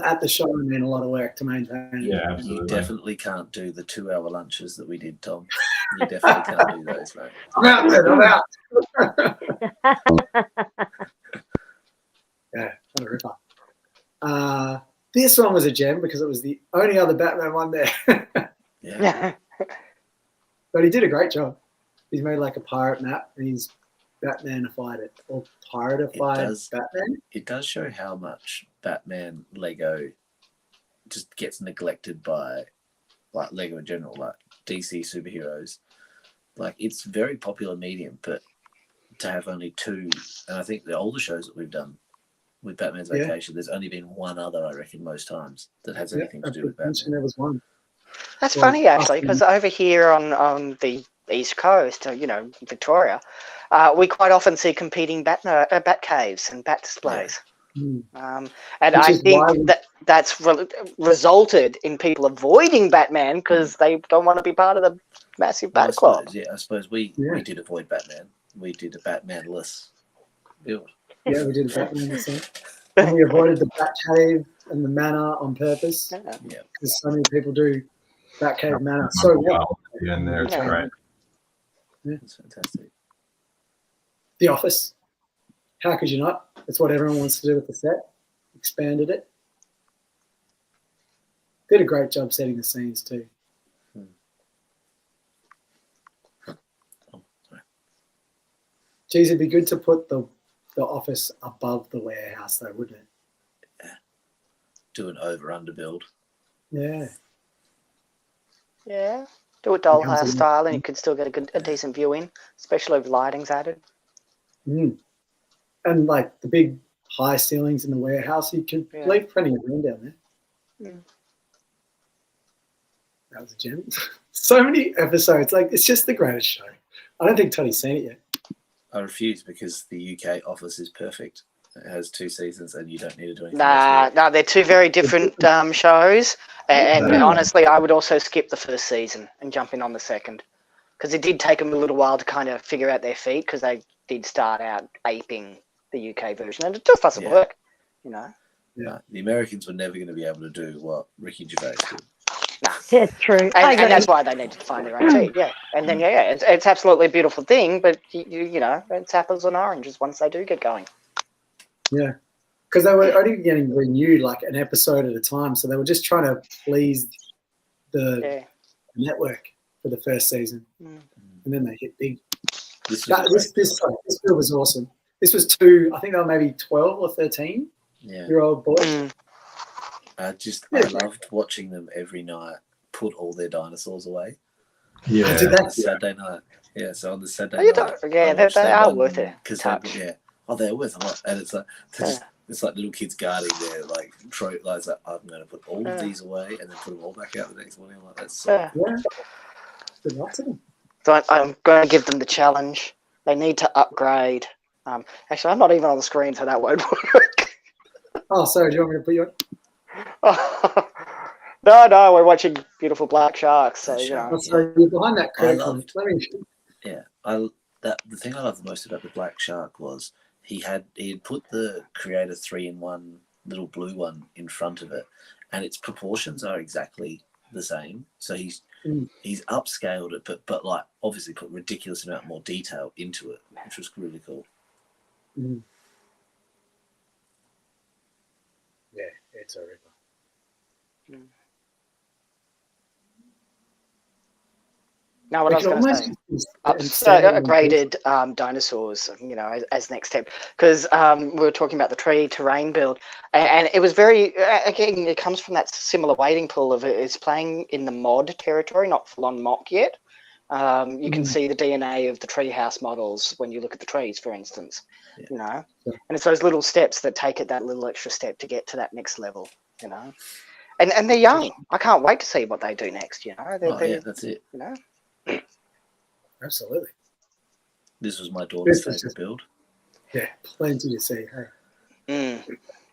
at the show, and then a lot of work to maintain. Yeah, absolutely. You definitely can't do the 2-hour lunches that we did, Tom. You definitely can't do those, mate. I'm out then. I'm out. Yeah, what a ripper. This one was a gem because it was the only other Batman one there. Yeah. But he did a great job. He's made like a pirate map, and he's Batmanified it, or piratified Batman. It does show how much Batman Lego just gets neglected by like Lego in general, like DC superheroes. Like it's very popular medium, but to have only 2, and I think the older shows that we've done with Batman's Vacation, there's only been one other, I reckon, most times that has anything to do with Batman. There was one. That's funny actually, because over here on the East Coast, Victoria, we quite often see competing bat caves and bat displays. Yeah. And I think that's resulted in people avoiding Batman because they don't want to be part of the massive Bat Club. I suppose we did avoid Batman. We did a Batman-less build. Yeah, we did a Batman-less thing. And we avoided the Bat Cave and the Manor on purpose. Yeah. Because so many people do Bat Cave Manor so well. Yeah, and there it's great. Yeah. It's fantastic. The Office. How could you not? It's what everyone wants to do with the set. Expanded it. Did a great job setting the scenes too. Geez, it'd be good to put the office above the warehouse though, wouldn't it? Yeah. Do an over-under build. Yeah. Yeah. Do a dollhouse style and you could still get a decent view in, especially if lighting's added. And like the big high ceilings in the warehouse, you could leave plenty of room down there. Yeah. That was a gem. So many episodes. Like, it's just the greatest show. I don't think Tony's seen it yet. I refuse because the UK Office is perfect. It has 2 seasons and you don't need to do anything. No, they're 2 very different shows. And honestly, I would also skip the first season and jump in on the second. Because it did take them a little while to kind of figure out their feet because they did start out aping the UK version. And it just doesn't work, Yeah. The Americans were never going to be able to do what Ricky Gervais did. Nah. It's true. And that's why they needed to find their own team. Yeah. And then, it's absolutely a beautiful thing, but, it's apples and oranges once they do get going. Yeah. Because they were only getting renewed like an episode at a time. So they were just trying to please the network for the first season. And then they hit big. This film was awesome. This was 2, I think they were maybe 12 or 13-year-old boys. I loved watching them every night put all their dinosaurs away. Yeah. I did that Saturday night. Yeah, so on the Saturday night. They are worth it. Because they're worth a lot. And it's like it's like little kids guarding their like it's like I'm going to put all of these away and then put them all back out the next morning. I'm like, that's so good luck to them. So I'm going to give them the challenge. They need to upgrade. Actually, I'm not even on the screen, so that won't work. Oh, sorry. Do you want me to put you on? No, we're watching beautiful black sharks. So sorry, you're behind that curtain. The thing I love the most about the black shark was he had put the Creator 3-in-1 little blue one in front of it, and its proportions are exactly the same. So he's upscaled it, but like obviously put ridiculous amount more detail into it, which was really cool. Yeah, it's a ripper. Now, what I was going to say, upgraded dinosaurs, as next step, because we were talking about the tree terrain build, and it was very, again, it comes from that similar wading pool of it's playing in the mod territory, not full-on mock yet. You can see the DNA of the treehouse models when you look at the trees, for instance, and it's those little steps that take it that little extra step to get to that next level. you know. And they're young. I can't wait to see what they do next, you know. Yeah, that's it. You know. Absolutely. This was my daughter's This is favourite just- build. Yeah, plenty to see. Hey.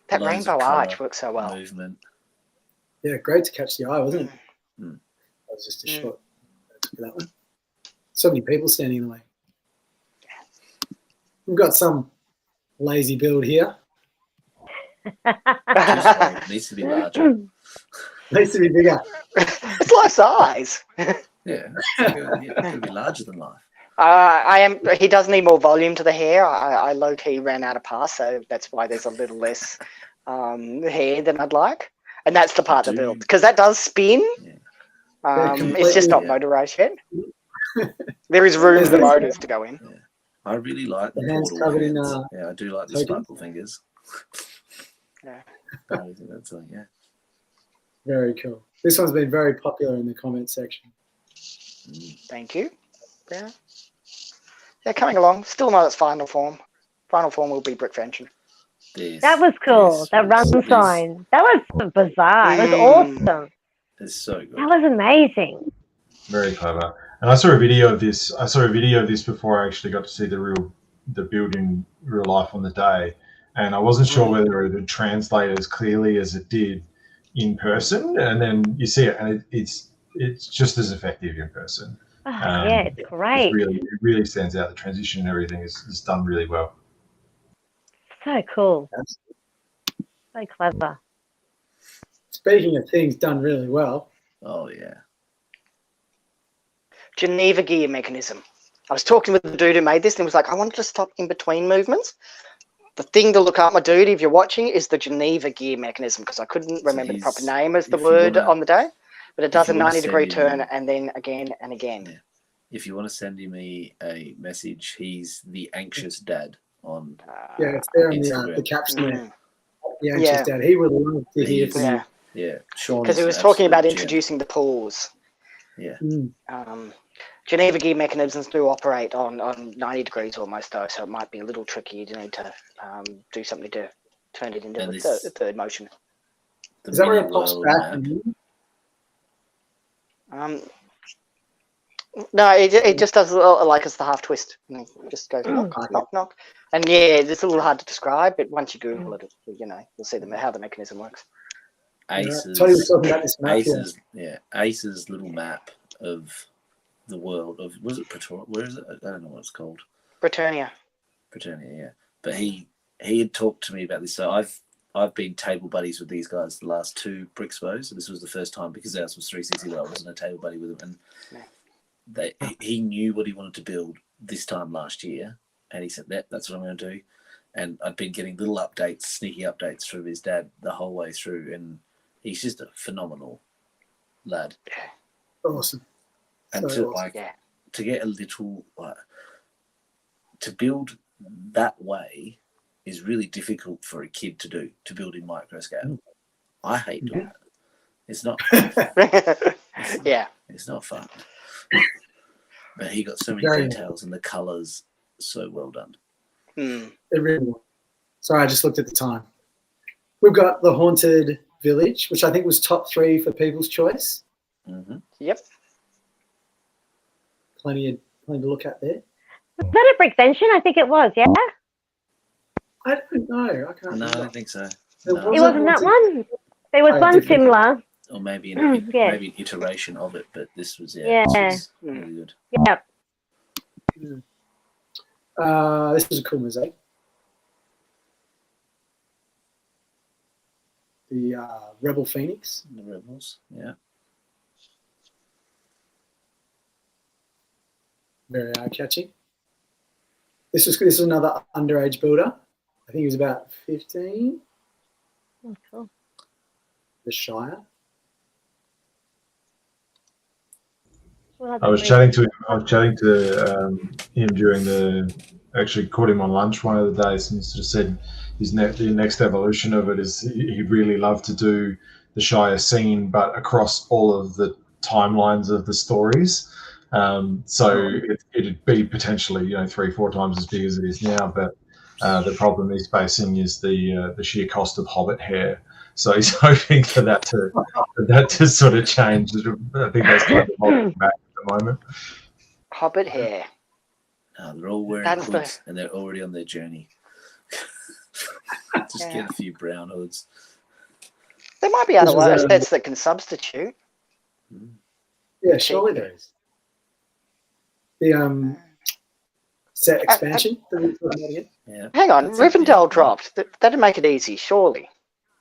That Loads rainbow of colour, arch works so well. Movement. Yeah, great to catch the eye, wasn't it? Mm. That was just a shot for that one. So many people standing in the way. We've got some lazy build here. It needs to be larger. Needs to be bigger. It's life size. Yeah, it's got to be larger than life. He does need more volume to the hair. I low key ran out of pass, so that's why there's a little less hair than I'd like. And that's the part of the build, because that does spin. Yeah. It's just not motorized yet. There is room for the motors to go in. Yeah. I really like the hands portal covered in, hands. Yeah, I do like the tokens. sparkle fingers. Yeah. I think that's yeah. Very cool. This one's been very popular in the comment section. Thank you. Yeah. Yeah, coming along. Still not its final form. Final form will be Brickvention. That was cool. That run sign. That was bizarre. It was awesome. It's so good. That was amazing. Very clever. And I saw a video of this. I saw a video of this before I actually got to see the build in real life on the day, and I wasn't sure whether it would translate as clearly as it did in person. And then you see it, and it's just as effective in person. Oh, yeah, it's great. It really stands out. The transition and everything is done really well. So cool. So clever. Speaking of things done really well. Oh yeah. Geneva gear mechanism. I was talking with the dude who made this, and he was like, I wanted to stop in between movements. The thing to look up, my dude, if you're watching, is the Geneva gear mechanism, because I couldn't remember the proper name as the word on the day. But it does a 90-degree turn and then again and again. Yeah. If you want to send me a message, he's the anxious dad on. Yeah, it's there in Instagram. the caption there. The anxious dad. He would love to hear from you. Yeah, Sean. Because he was talking about introducing the pause. Yeah. Geneva gear mechanisms do operate on 90 degrees almost, though, so it might be a little tricky. You need to do something to turn it into the third motion. Is that where it pops back? No, it just does a little, like it's the half twist. And it just goes knock, knock, knock. And yeah, it's a little hard to describe, but once you Google it, you know, you'll see how the mechanism works. Ace's little map of the world of, was it Pretoria? Where is it? I don't know what it's called. Britannia, yeah. But he had talked to me about this. So I've been table buddies with these guys the last two Brixpos. So this was the first time, because ours was 360. I wasn't a table buddy with them, and he knew what he wanted to build this time last year, and he said that's what I'm going to do. And I'd been getting little updates, sneaky updates from his dad the whole way through, and he's just a phenomenal lad. Awesome. And to get a little to build that way is really difficult for a kid to build in micro scale. I hate doing it. It's not it's not fun. But he got so many details and the colours so well done. It really was. Sorry, I just looked at the time. We've got the Haunted Village, which I think was top 3 for People's Choice. Yep. Plenty to look at there. Was that a Brickvention? I think it was, yeah? I don't know. I can't No, remember. I don't think so. It wasn't that one? There was one similar. Or maybe maybe an iteration of it, but this was this was really good. Yep. This was a cool mosaic. The Rebel Phoenix. The Rebels, yeah. Very eye-catching. This was another underage builder. I think he was about 15. Oh, cool. The Shire. I was chatting to him during actually caught him on lunch one of the days, and he sort of said the next evolution of it is he'd really love to do the Shire scene, but across all of the timelines of the stories. So it'd be potentially 3-4 times as big as it is now, but the problem he's facing is the sheer cost of Hobbit hair. So he's hoping for that to sort of change. I think that's kind of holding back at the moment. Hobbit hair. No, they're all wearing hoods and they're already on their journey. Just get a few brown hoods. There might be other sets that can substitute. Yeah, surely there is. The set expansion. Hang on, Rivendell dropped. That'd make it easy, surely.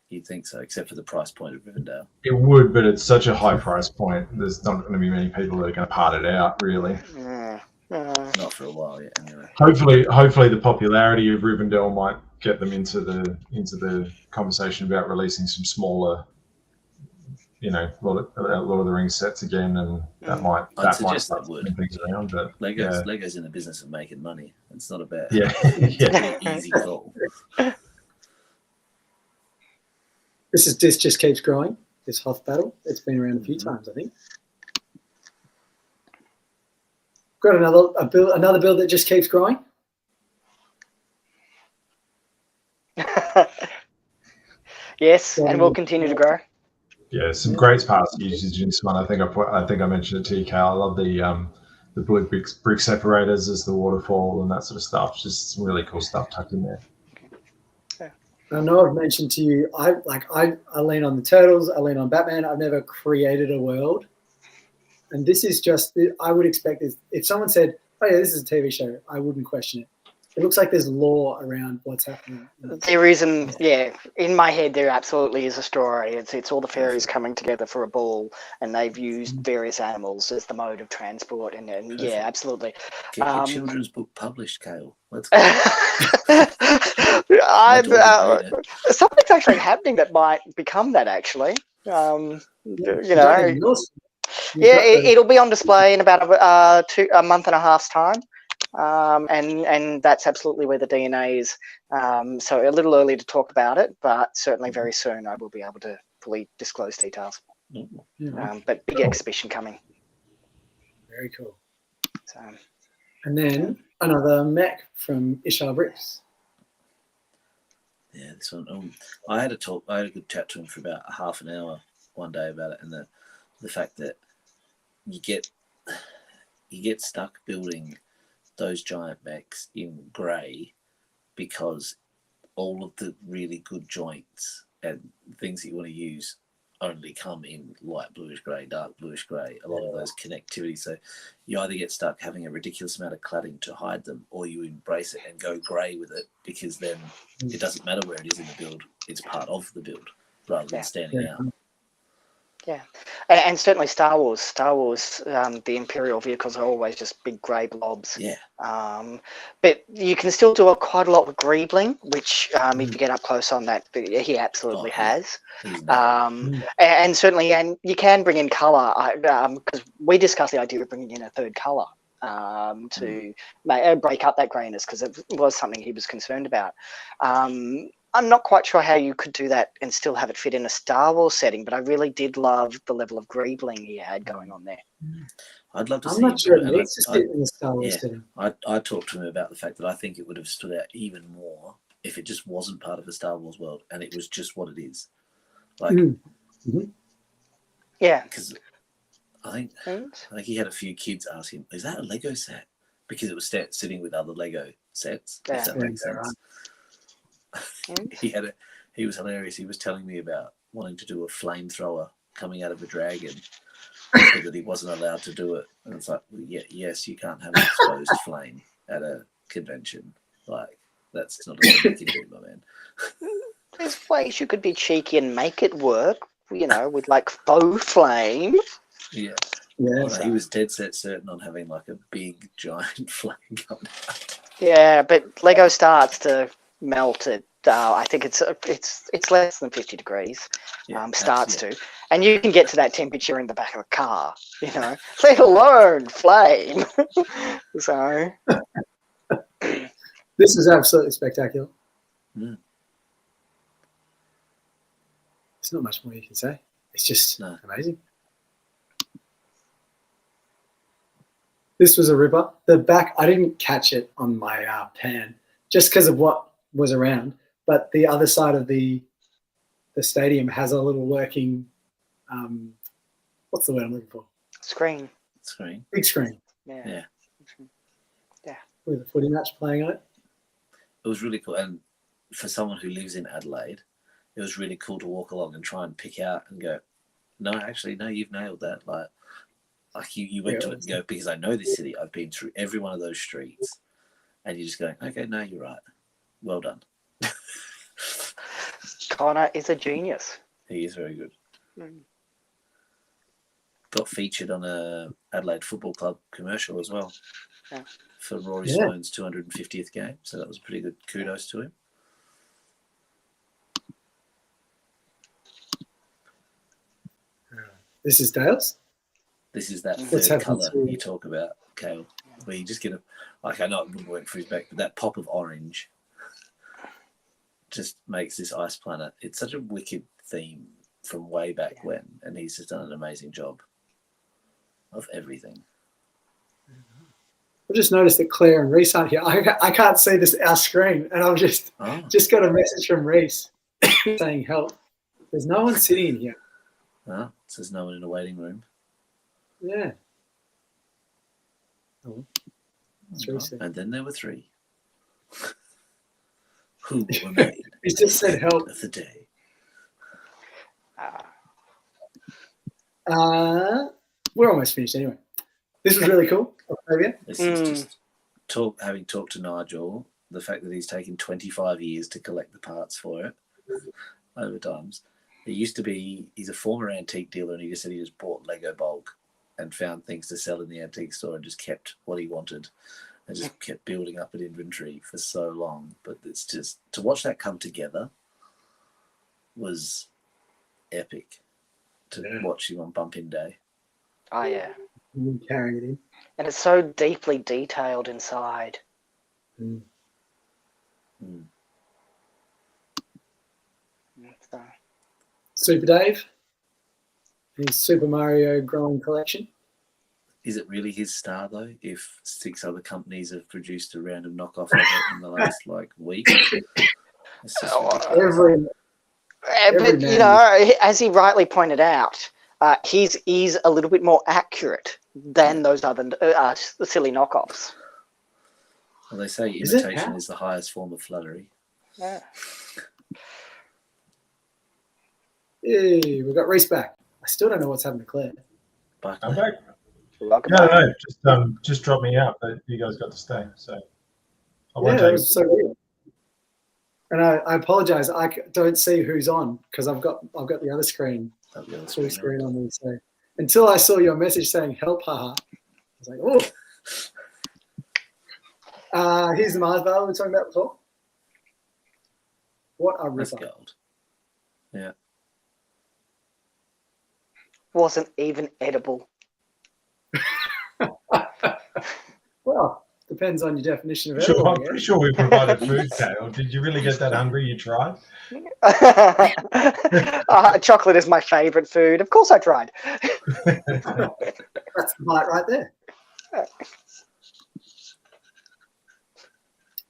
You'd think so, except for the price point of Rivendell. It would, but it's such a high price point. There's not going to be many people that are going to part it out, really. Not for a while yet, anyway. Hopefully, the popularity of Rivendell might get them into the conversation about releasing some smaller, Lord of the Rings sets again, and that might start moving things around. But Lego's in the business of making money. It's not about easy call. This just keeps growing. This Hoth battle. It's been around a few times, I think. Got another build that just keeps growing. Yes, and will continue to grow. Yeah, some great parts usage in this one. I think I mentioned it to you, Cal. I love the blue brick separators as the waterfall and that sort of stuff. Just some really cool stuff tucked in there. I know I've mentioned to you, I lean on the Turtles, I lean on Batman. I've never created a world. And this is just, I would expect this. If someone said, oh yeah, this is a TV show, I wouldn't question it. It looks like there's lore around what's happening. There isn't, in my head there absolutely is a story. It's all the fairies coming together for a ball, and they've used various animals as the mode of transport, and yeah, absolutely. Get your children's book published, Cale. Let's go. Something's actually happening that might become that, actually. It'll be on display in about a month and a half's time. And that's absolutely where the DNA is. So a little early to talk about it, but certainly very soon I will be able to fully disclose details. But big exhibition coming. Very cool. So, and then another mech from Ishar Bricks. Yeah, this one. I had a good chat to him for about half an hour one day about it, and the fact that you get stuck building those giant mechs in grey because all of the really good joints and things that you want to use only come in light bluish grey, dark bluish grey, a lot of those connectivity. So you either get stuck having a ridiculous amount of cladding to hide them, or you embrace it and go grey with it, because then it doesn't matter where it is in the build, it's part of the build rather than standing out. Yeah, and certainly Star Wars, the Imperial vehicles are always just big grey blobs. Yeah. But you can still do quite a lot with Greebling, which if you get up close on that, he absolutely has. And certainly, and you can bring in colour, because we discussed the idea of bringing in a third colour to break up that greyness, because it was something he was concerned about. I'm not quite sure how you could do that and still have it fit in a Star Wars setting, but I really did love the level of Greebling he had going on there. I'd love to see. I'm not sure it needs to sit in the Star Wars setting. I talked to him about the fact that I think it would have stood out even more if it just wasn't part of a Star Wars world and it was just what it is. Like, yeah, because I think he had a few kids ask him, "Is that a Lego set?" Because it was sitting with other Lego sets. If that makes sense. Right. He was hilarious. He was telling me about wanting to do a flamethrower coming out of a dragon, but that he wasn't allowed to do it. And it's like, yes, you can't have an exposed flame at a convention. Like, that's not a thing you can do, my man. There's ways you could be cheeky and make it work, with like faux flame. Yeah. Well, he was dead set certain on having like a big giant flame coming out. Yeah, but Lego starts to melt it. I think it's less than 50 degrees. Starts to, and you can get to that temperature in the back of a car. Let alone flame. So this is absolutely spectacular. There's not much more you can say. It's just amazing. This was a ripper. The back, I didn't catch it on my pan just because of what was around. But the other side of the the stadium has a little working, what's the word I'm looking for? Screen. Big screen. Yeah. With a footy match playing on it. It was really cool. And for someone who lives in Adelaide, it was really cool to walk along and try and pick out and go, no, actually, no, you've nailed that. Like you went to it and go, because I know this city. I've been through every one of those streets. And you're just going, okay, no, you're right. Well done. Connor is a genius. He is very good. Got featured on a Adelaide Football Club commercial as well for Rory Sloane's 250th game. So that was pretty good. Kudos to him. This is Dale's? This is that third colour you talk about, Kale, where you just get I know it wouldn't work for his back, but that pop of orange just makes this ice planet. It's such a wicked theme from way back when, and he's just done an amazing job of everything. I've just noticed that Claire and Reese aren't here. I can't see our screen, and I've just got a message from Reese saying help. There's no one sitting in here. It says no one in a waiting room. Yeah. And then there were 3. Who remained? He just said help. Of the day. We're almost finished anyway. This was really cool, Octavia. This is just having talked to Nigel, the fact that he's taken 25 years to collect the parts for it over times. It used to be, he's a former antique dealer, and he just said he just bought Lego bulk and found things to sell in the antique store and just kept what he wanted and just kept building up an inventory for so long. But it's just, to watch that come together was epic. To watch him on Bump In Day. Oh, yeah. Carrying it in. And it's so deeply detailed inside. So. Super Dave, his Super Mario growing collection. Is it really his star, though, if 6 other companies have produced a random knockoff of it in the last, week? It's just but, you know, as he rightly pointed out, he's a little bit more accurate than those other silly knockoffs. Well, they say imitation is the highest form of flattery. Yeah. Hey, we've got Reese back. I still don't know what's happened to Claire. I'm back. Welcome no, just dropped me out, but you guys got to stay. So that was so weird. And I apologize. I don't see who's on because I've got the other screen, full screen on me. So until I saw your message saying help, haha, I was like, oh. Here's the Mars bar we were talking about before. What a ripper! Gold. Yeah. Wasn't even edible. Well, depends on your definition of edible. I'm pretty sure we provided food, Kale. Did you really get that hungry? You tried? Chocolate is my favourite food. Of course I tried. That's the bite right there.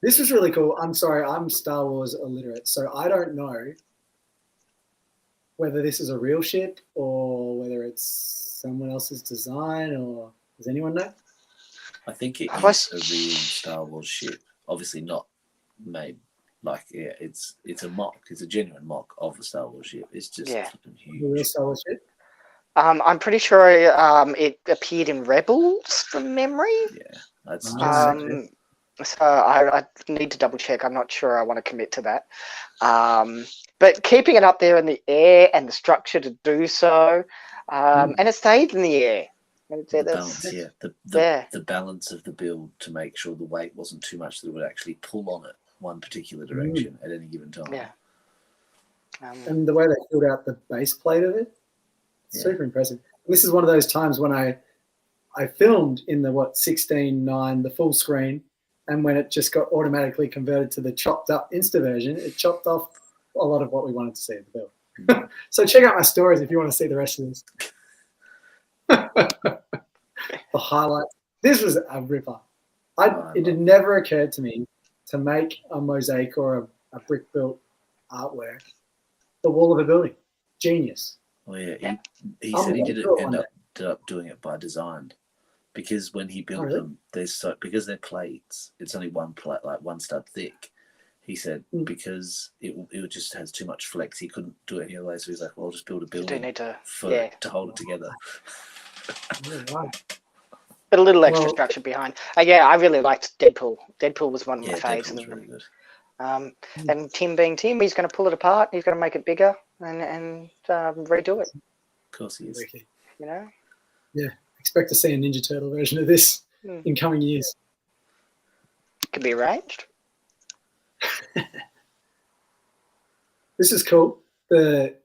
This was really cool. I'm sorry, I'm Star Wars illiterate, so I don't know whether this is a real ship or whether it's someone else's design, or does anyone know? I think it is a real Star Wars ship. Obviously not made it's a mock. It's a genuine mock of the Star Wars ship. It's just huge. The real Star Wars ship? I'm pretty sure it appeared in Rebels from memory. Yeah, that's so I need to double check. I'm not sure I want to commit to that. But keeping it up there in the air and the structure to do so, and it stayed in the air. The balance of the build to make sure the weight wasn't too much that it would actually pull on it one particular direction at any given time. Yeah. And the way they filled out the base plate of it, super impressive. And this is one of those times when I filmed in the 16:9, the full screen, and when it just got automatically converted to the chopped up Insta version, it chopped off a lot of what we wanted to see in the build. So check out my stories if you want to see the rest of this. The highlights. This was a ripper. It had never occurred to me to make a mosaic or a brick built artwork the wall of a building. Genius. Oh yeah, he said he did ended up doing it by design, because when he built them, because they're plates, it's only one plate, like one stud thick. He said because it just has too much flex, he couldn't do it any other way. So he's like, well, I'll just build a building to hold it together. But a little extra structure behind. Yeah, I really liked Deadpool. Deadpool was one of my faves. Deadpool's really good. And Tim being Tim, he's going to pull it apart. He's going to make it bigger and redo it. Of course he is. You know? Yeah. Expect to see a Ninja Turtle version of this in coming years. Could be arranged. This is cool. The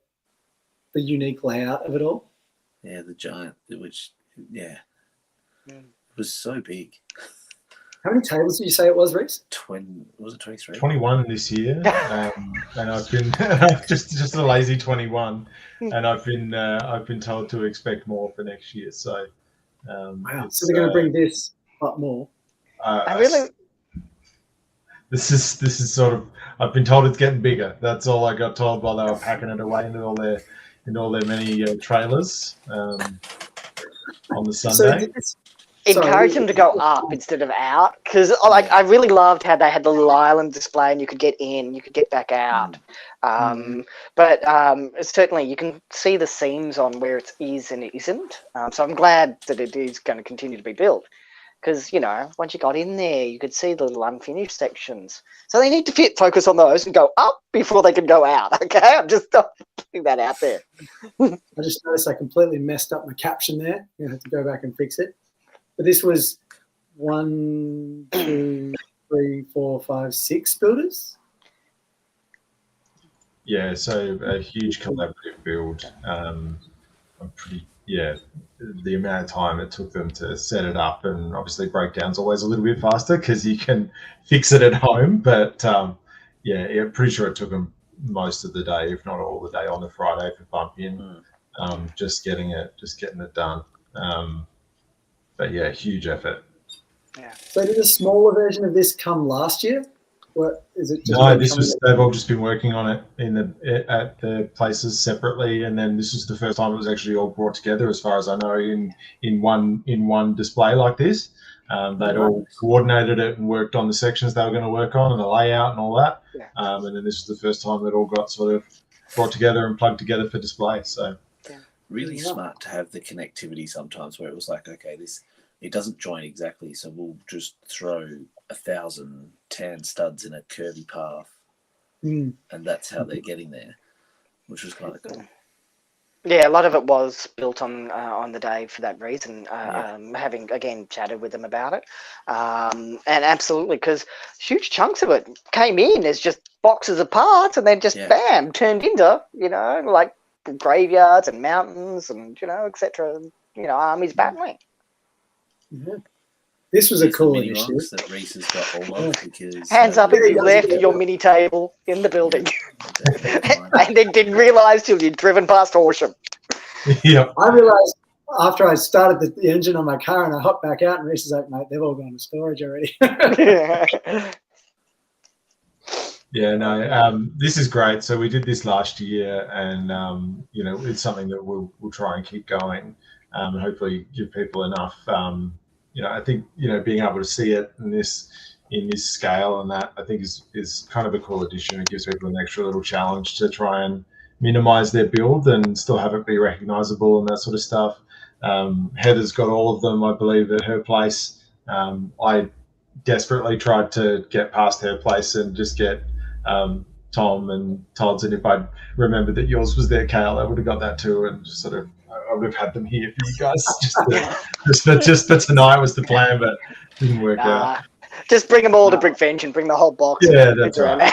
unique layout of it all. Yeah, the giant, which it was so big. How many tables did you say it was, Reese? Was it 23? 21 this year, and I've been just a lazy 21, and I've been told to expect more for next year. So wow, so they're going to bring this up more. This is sort of, I've been told it's getting bigger. That's all I got told while they were packing it away into all their many trailers on the Sunday. Encourage them to go up instead of out, because I really loved how they had the little island display and you could get in, you could get back out. But certainly you can see the seams on where it is and it isn't. So I'm glad that it is going to continue to be built, because, you know, once you got in there, you could see the little unfinished sections. So they need to focus on those and go up before they can go out. Okay, I'm just putting that out there. I just noticed I completely messed up my caption there. You have to go back and fix it. But this was 1, 2, 3, 4, 5, 6 builders. Yeah, so a huge collaborative build. The amount of time it took them to set it up, and obviously breakdown's always a little bit faster because you can fix it at home. But pretty sure it took them most of the day, if not all the day, on the Friday for bumping, just getting it done. But yeah, huge effort. Yeah. So did a smaller version of this come last year? What is it? They've all just been working on it at the places separately, and then this was the first time it was actually all brought together, as far as I know, in one display like this. They'd all coordinated it and worked on the sections they were going to work on and the layout and all that. Yeah. And then this was the first time it all got sort of brought together and plugged together for display. So. Really smart to have the connectivity sometimes where it was like, okay, it doesn't join exactly, so we'll just throw 1,000 tan studs in a curvy path, and that's how they're getting there, which was kind of cool. Yeah, a lot of it was built on the day for that reason. Having again chatted with them about it, and absolutely, because huge chunks of it came in as just boxes of parts, and then just bam turned into like graveyards and mountains and etc. Armies battling. Mm-hmm. This was a cool initiative. That Reese has got all of because hands up if you left your mini table in the building and then didn't realise till you'd driven past Horsham. Yeah, I realised after I started the engine on my car and I hopped back out, and Reese is like, "Mate, they've all gone to storage already." Yeah, no, this is great. So we did this last year, and it's something that we'll try and keep going, and hopefully give people enough. I think being able to see it in this scale and that, I think is kind of a cool addition. It gives people an extra little challenge to try and minimize their build and still have it be recognizable and that sort of stuff. Heather's got all of them, I believe, at her place. I desperately tried to get past her place and just get Tom and Todd's, and if I'd remembered that yours was there, Kale, I would have got that too, and just sort of I would have had them here for you guys. just for tonight was the plan, but didn't work out. Just bring them all to Brickvention, bring the whole box. Yeah, that's right.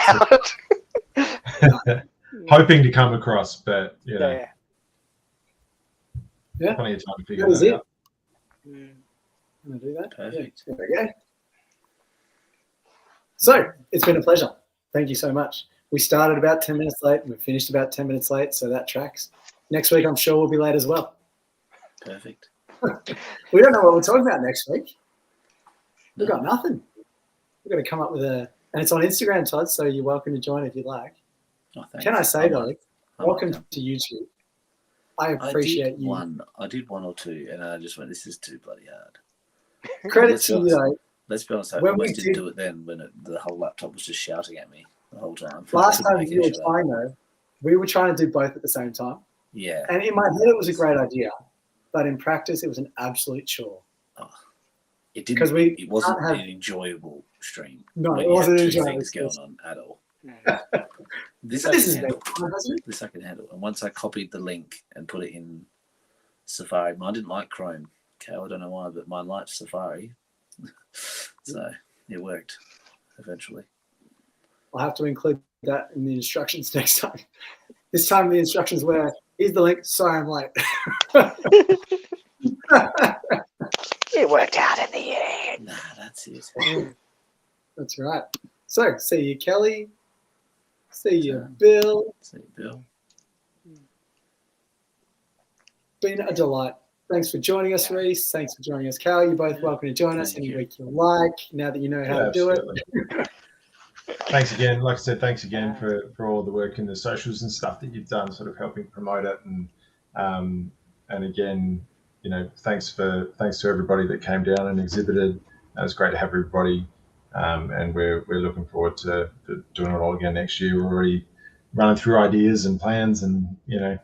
Hoping to come across, but plenty of time to figure that out. I'm gonna do that. Perfect. There we go. So it's been a pleasure. Thank you so much. We started about 10 minutes late and we finished about 10 minutes late, so that tracks. Next week, I'm sure we'll be late as well. Perfect. We don't know what we're talking about next week. We've got nothing. We've got to come up with and it's on Instagram, Todd, so you're welcome to join if you like. Oh, thanks. Can I say, though, Welcome to YouTube. I appreciate you. I did one or two, and I just went, "This is too bloody hard." Credit to you, though. Let's be honest. I almost didn't do it then when the whole laptop was just shouting at me the whole time. Last time you were trying, though, we were trying to do both at the same time. Yeah. And in my head, it was a great idea, but in practice, it was an absolute chore. Oh, it didn't. Because it wasn't an enjoyable stream. No, it wasn't enjoyable. Things going on at all. This I can handle. And once I copied the link and put it in Safari, mine didn't like Chrome. Okay, I don't know why, but mine liked Safari. So it worked eventually. I'll have to include that in the instructions next time. This time the instructions were, here's the link, sorry I'm late. It worked out in the end. Nah, that's it. That's right. So, see you, Kelly. See you, Bill. See you, Bill. Been a delight. Thanks for joining us, Reese. Thanks for joining us, Cal. You're both welcome to join us any week you like, now that you know how to do it. Thanks again. Like I said, thanks again for all the work in the socials and stuff that you've done, sort of helping promote it. And again, you know, thanks to everybody that came down and exhibited. It was great to have everybody. And we're looking forward to doing it all again next year. We're already running through ideas and plans, and you know,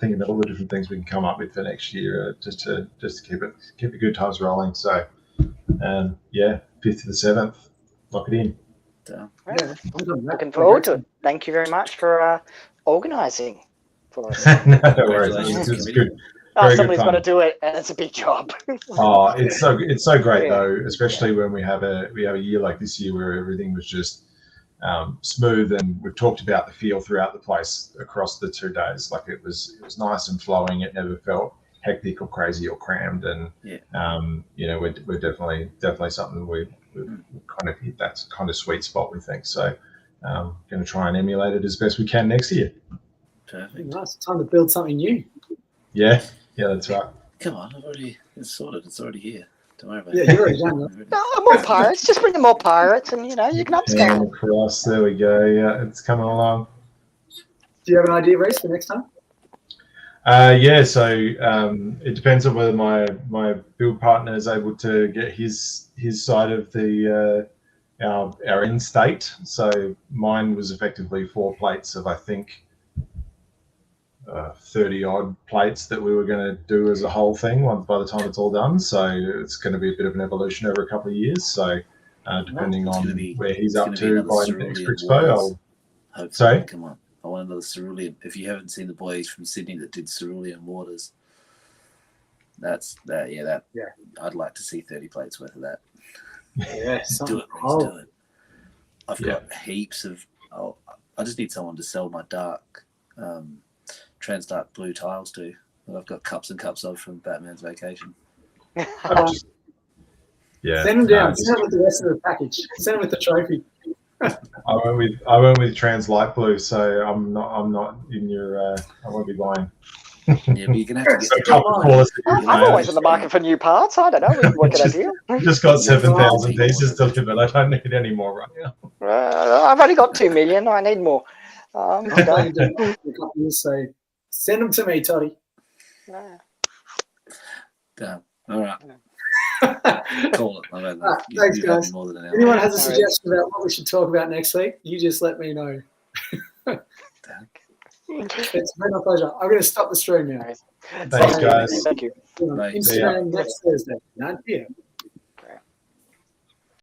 thinking about all the different things we can come up with for next year, just to keep the good times rolling. So, 5th to the 7th, lock it in. Looking forward to it. Thank you very much for organising for us. No worries. It's good. Somebody's got to do it, and it's a big job. It's so great though, especially when we have a year like this year where everything was just smooth, and we've talked about the feel throughout the place across the 2 days. Like it was nice and flowing. It never felt hectic or crazy or crammed, and you know, we're definitely something we've kind of hit that kind of sweet spot, we think. So going to try and emulate it as best we can next year. Perfect. Nice. Time to build something new. Yeah, that's right. Come on, it's sorted. It's already here. Don't worry about it. Yeah, you're already done. No, more pirates. Just bring them more pirates, and you know, you can upscale. Across, there we go. Yeah, it's coming along. Do you have an idea, Reese, for next time? So it depends on whether my build partner is able to get his side of the our end state. So mine was effectively 4 plates of, I think, 30 odd plates that we were going to do as a whole thing by the time it's all done. So it's going to be a bit of an evolution over a couple of years. So depending on where he's up to by next Brixpo, sorry. Come on. I want another cerulean. If you haven't seen the boys from Sydney that did cerulean waters, I'd like to see 30 plates worth of that. Yeah, do it. I've got heaps of. I just need someone to sell my dark, trans dark blue tiles to. That I've got cups and cups of from Batman's Vacation. Send them down. Send them with the rest of the package. Send them with the trophy. I went with trans light blue, so I'm not in your. I won't be buying. Yeah, but you're gonna have to get. I'm always in the market for new parts. I don't know. We can work it out here. Just got 7,000 pieces to live, but I don't need any more right now. I've only got 2 million. I need more. So send them to me, Toddy. Damn. All right. Call it. Thanks, guys. Anyone has a suggestion about what we should talk about next week, you just let me know. It's been a pleasure. I'm going to stop the stream now. Thanks, guys. Thank you. Instagram next Thursday, 9 p.m.